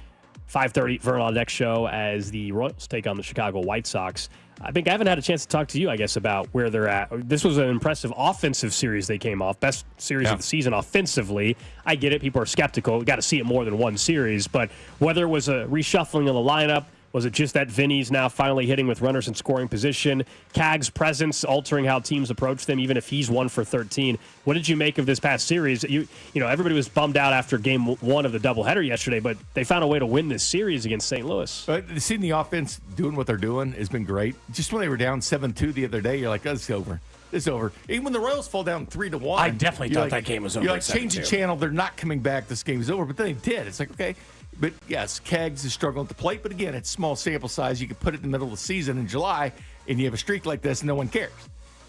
5:30, Vern on Deck show as the Royals take on the Chicago White Sox. I haven't had a chance to talk to you, I guess, about where they're at. This was an impressive offensive series they came off. Best series of the season offensively. I get it. People are skeptical. We got to see it more than one series. But whether it was a reshuffling of the lineup, was it just that Vinny's now finally hitting with runners in scoring position? Cag's presence altering how teams approach them, even if he's 1 for 13. What did you make of this past series? You know, everybody was bummed out after game 1 of the doubleheader yesterday, but they found a way to win this series against St. Louis. But seeing the offense doing what they're doing has been great. Just when they were down 7-2 the other day, you're like, oh, it's over. It's over. Even when the Royals fall down 3-1, I definitely thought that game was over. You're at like, change the 7-2. channel. They're not coming back. This game's over. But then they did. It's like, okay. But yes, Cags is struggling at the plate. But again, it's small sample size. You can put it in the middle of the season in July, and you have a streak like this, and no one cares.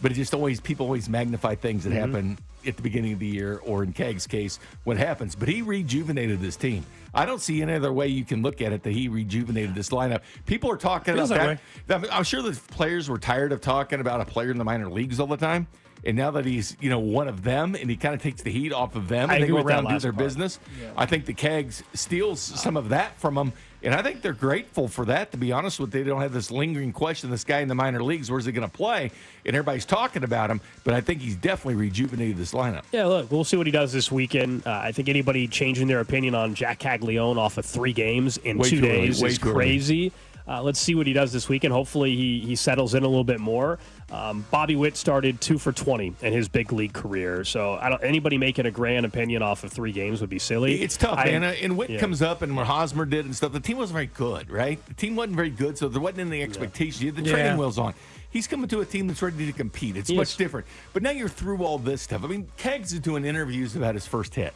But it just people always magnify things that happen at the beginning of the year, or in Cag's case, what happens. But he rejuvenated this team. I don't see any other way you can look at it that he rejuvenated this lineup. People are talking about that. I'm sure the players were tired of talking about a player in the minor leagues all the time. And now that he's, one of them, and he kind of takes the heat off of them, and they go around and do their business, I think the Cags steals some of that from them. And I think they're grateful for that, to be honest with you. They don't have this lingering question, this guy in the minor leagues, where's he going to play? And everybody's talking about him, but I think he's definitely rejuvenated this lineup. Yeah, look, we'll see what he does this weekend. I think anybody changing their opinion on Jack Caglione off of 3 games in 2 days is crazy. Let's see what he does this weekend. Hopefully he settles in a little bit more. Bobby Witt started 2 for 20 in his big league career. So anybody making a grand opinion off of 3 games would be silly. It's tough, man. And Witt comes up, and when Hosmer did and stuff, the team wasn't very good, right? The team wasn't very good, so there wasn't any expectation. You had the training wheels on. He's coming to a team that's ready to compete. It's much different. But now you're through all this stuff. I mean, Cags is doing interviews about his first hit.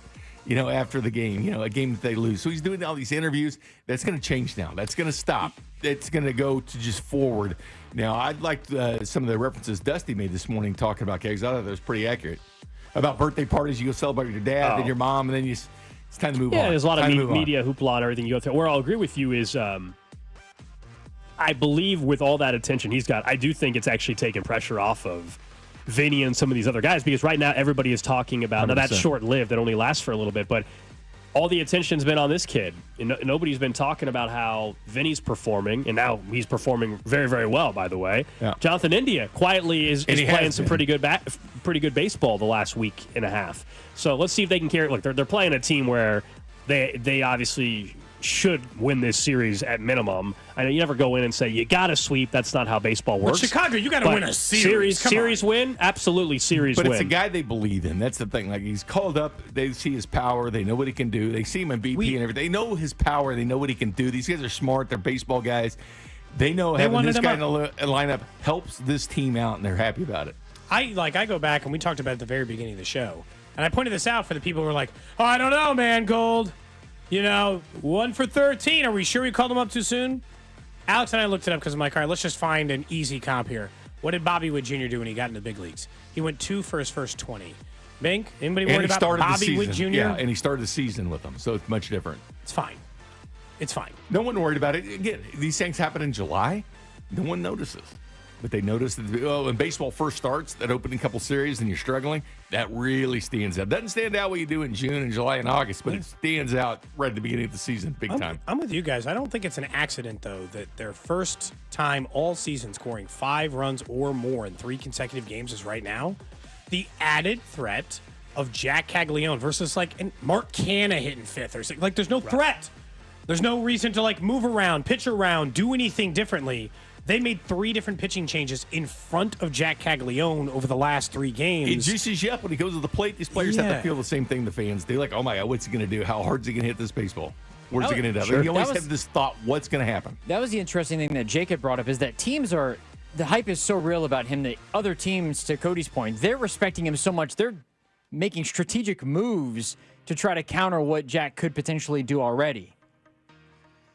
After the game, a game that they lose. So he's doing all these interviews. That's going to change now. That's going to stop. It's going to go to just forward. Now, I liked some of the references Dusty made this morning talking about Cags. I thought that was pretty accurate. About birthday parties, you go celebrate with your dad, then your mom, and then it's time to move on. Yeah, there's a lot of media hoopla and everything you go through. Where I'll agree with you is I believe with all that attention he's got, I do think it's actually taken pressure off of Vinny and some of these other guys, because right now everybody is talking about, now that's short-lived, that only lasts for a little bit, but all the attention's been on this kid. And nobody's been talking about how Vinny's performing, and now he's performing very, very well, by the way. Yeah. Jonathan India quietly is playing some pretty good baseball the last week and a half. So let's see if they can carry. Look, they're playing a team where they obviously should win this series at minimum. I know you never go in and say you got to sweep. That's not how baseball works. Well, Chicago, you got to win a series. Series win, absolutely series win. But it's a guy they believe in. That's the thing. Like, he's called up. They see his power. They know what he can do. They see him in BP and everything. They know his power. They know what he can do. These guys are smart. They're baseball guys. They know having this guy in the lineup helps this team out, and they're happy about it. I go back, and we talked about it at the very beginning of the show, and I pointed this out for the people who were like, "Oh, I don't know, man, Gold. 1 for 13. Are we sure we called him up too soon?" Alex and I looked it up because I'm like, all right, let's just find an easy comp here. What did Bobby Witt Jr. do when he got into the big leagues? He went 2 for his first 20. Bink, anybody worried about Bobby Witt Jr.? Yeah, and he started the season with them, so it's much different. It's fine. It's fine. No one worried about it. Again, these things happen in July. No one notices. But they notice that when baseball first starts, that opening couple series, and you're struggling, that really stands out. Doesn't stand out what you do in June and July and August, but it stands out right at the beginning of the season, big time. I'm with you guys. I don't think it's an accident, though, that their first time all season scoring 5 runs or more in 3 consecutive games is right now. The added threat of Jack Caglione versus Mark Canha hitting 5th or 6th. Like, there's no threat. There's no reason to move around, pitch around, do anything differently. They made 3 different pitching changes in front of Jack Caglione over the last 3 games. It juices you up when he goes to the plate. These players have to feel the same thing the fans do. Like, oh my God, what's he going to do? How hard is he going to hit this baseball? Where's it going to end up? Sure. You always That was- have this thought, what's going to happen? That was the interesting thing that Jake had brought up is that teams are the hype is so real about him that other teams, to Cody's point, they're respecting him so much they're making strategic moves to try to counter what Jack could potentially do already.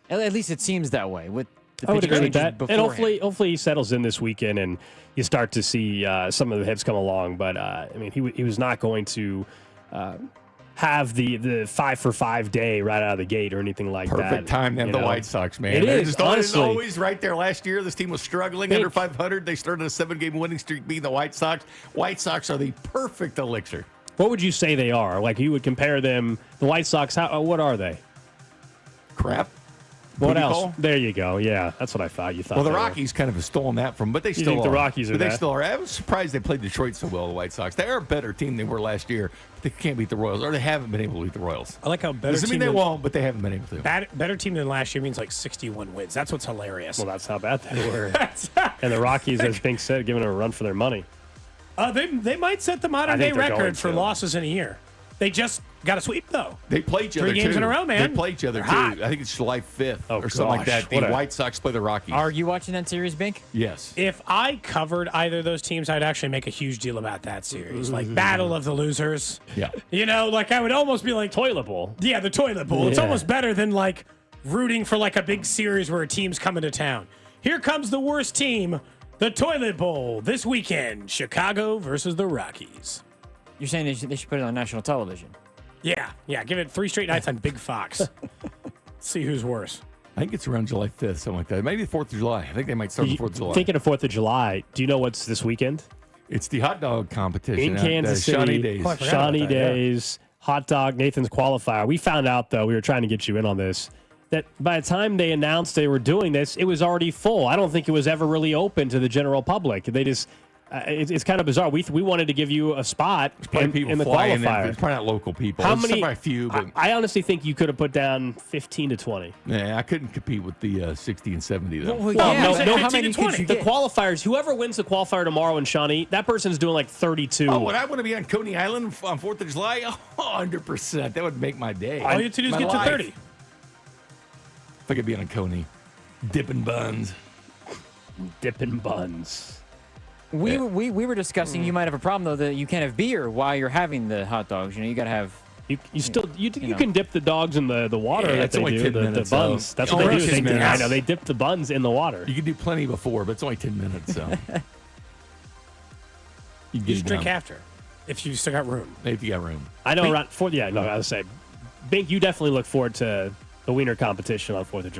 At least it seems that way with the I would pitching agree with changes that. And beforehand. hopefully he settles in this weekend and you start to see some of the hits come along. But I mean, he was not going to have the 5-for-5 day right out of the gate or anything like that. Perfect time to have the White Sox, man. It is, just honestly. always right there. Last year, this team was struggling under 500. They started a 7-game winning streak beating the White Sox. White Sox are the perfect elixir. What would you say they are? Like you would compare them, the White Sox, what are they? Crap. What Booty else? call? There you go. Yeah, that's what I thought. You thought. Well, the they were. Rockies kind of have stolen that from, but they You still think are. the Rockies are But they that? still are. I was surprised they played Detroit so well, the White Sox. They are a better team than they were last year, but they can't beat the Royals, or they haven't been able to beat the Royals. I like how better Doesn't mean team they than- won't, but they haven't been able to. Better team than last year means like 61 wins. That's what's hilarious. Well, that's how bad they were. And the Rockies, as Pink said, giving them a run for their money. They might set the I modern day think they're going record for to. losses in a year. They just got a sweep though. They play each other 3 games too. in a row, man. They play each other They're too. hot. I think it's July 5th or something like gosh, that. The what a- White Sox play the Rockies. Are you watching that series, Bink? Yes. If I covered either of those teams, I'd actually make a huge deal about that series. Like Battle of the Losers. Yeah. You know, like I would almost be like Toilet bowl. Yeah, the toilet bowl. It's Yeah. almost better than like rooting for like a big series where a team's coming to town. Here comes the worst team, the toilet bowl this weekend. Chicago versus the Rockies. You're saying they should put it on national television? Yeah. Give it 3 straight nights on Big Fox. See who's worse. I think it's around July 5th, something like that. Maybe the 4th of July. I think they might start the 4th of July. Thinking of 4th of July, do you know what's this weekend? It's the hot dog competition In Kansas City. Shawnee Days. Oh, I forgot Shawnee about that, yeah. Days, hot dog, Nathan's qualifier. We found out, though, we were trying to get you in on this, that by the time they announced they were doing this, it was already full. I don't think it was ever really open to the general public. They just, it's kind of bizarre. We wanted to give you a spot in the flying qualifier. It's probably not local people. How It's many? probably a few, but I honestly think you could have put down 15 to 20. I couldn't compete with the 60 and 70 though. Well, Well, yeah, no, but no, how many could you the get? qualifiers, whoever wins the qualifier tomorrow in Shawnee, that person's doing like 32. Oh, would I want to be on Coney Island on 4th of July? 100%. That would make my day. All you have to do is My get life. to 30. If I could be on Coney. Dipping buns. Dipping buns. We were discussing you might have a problem though that you can't have beer while you're having the hot dogs. You know, you got to have. You know. can dip the dogs in the water Yeah, that it's they only do, 10 the minutes, buns. though. That's what Only they do. 10 They, minutes. I know, they dip the buns in the water. You can do plenty before, but it's only 10 minutes, so. You You just drink after if you still got room. If you got room. I know around 4th, I would say, Bink, you definitely look forward to the wiener competition on 4th of July.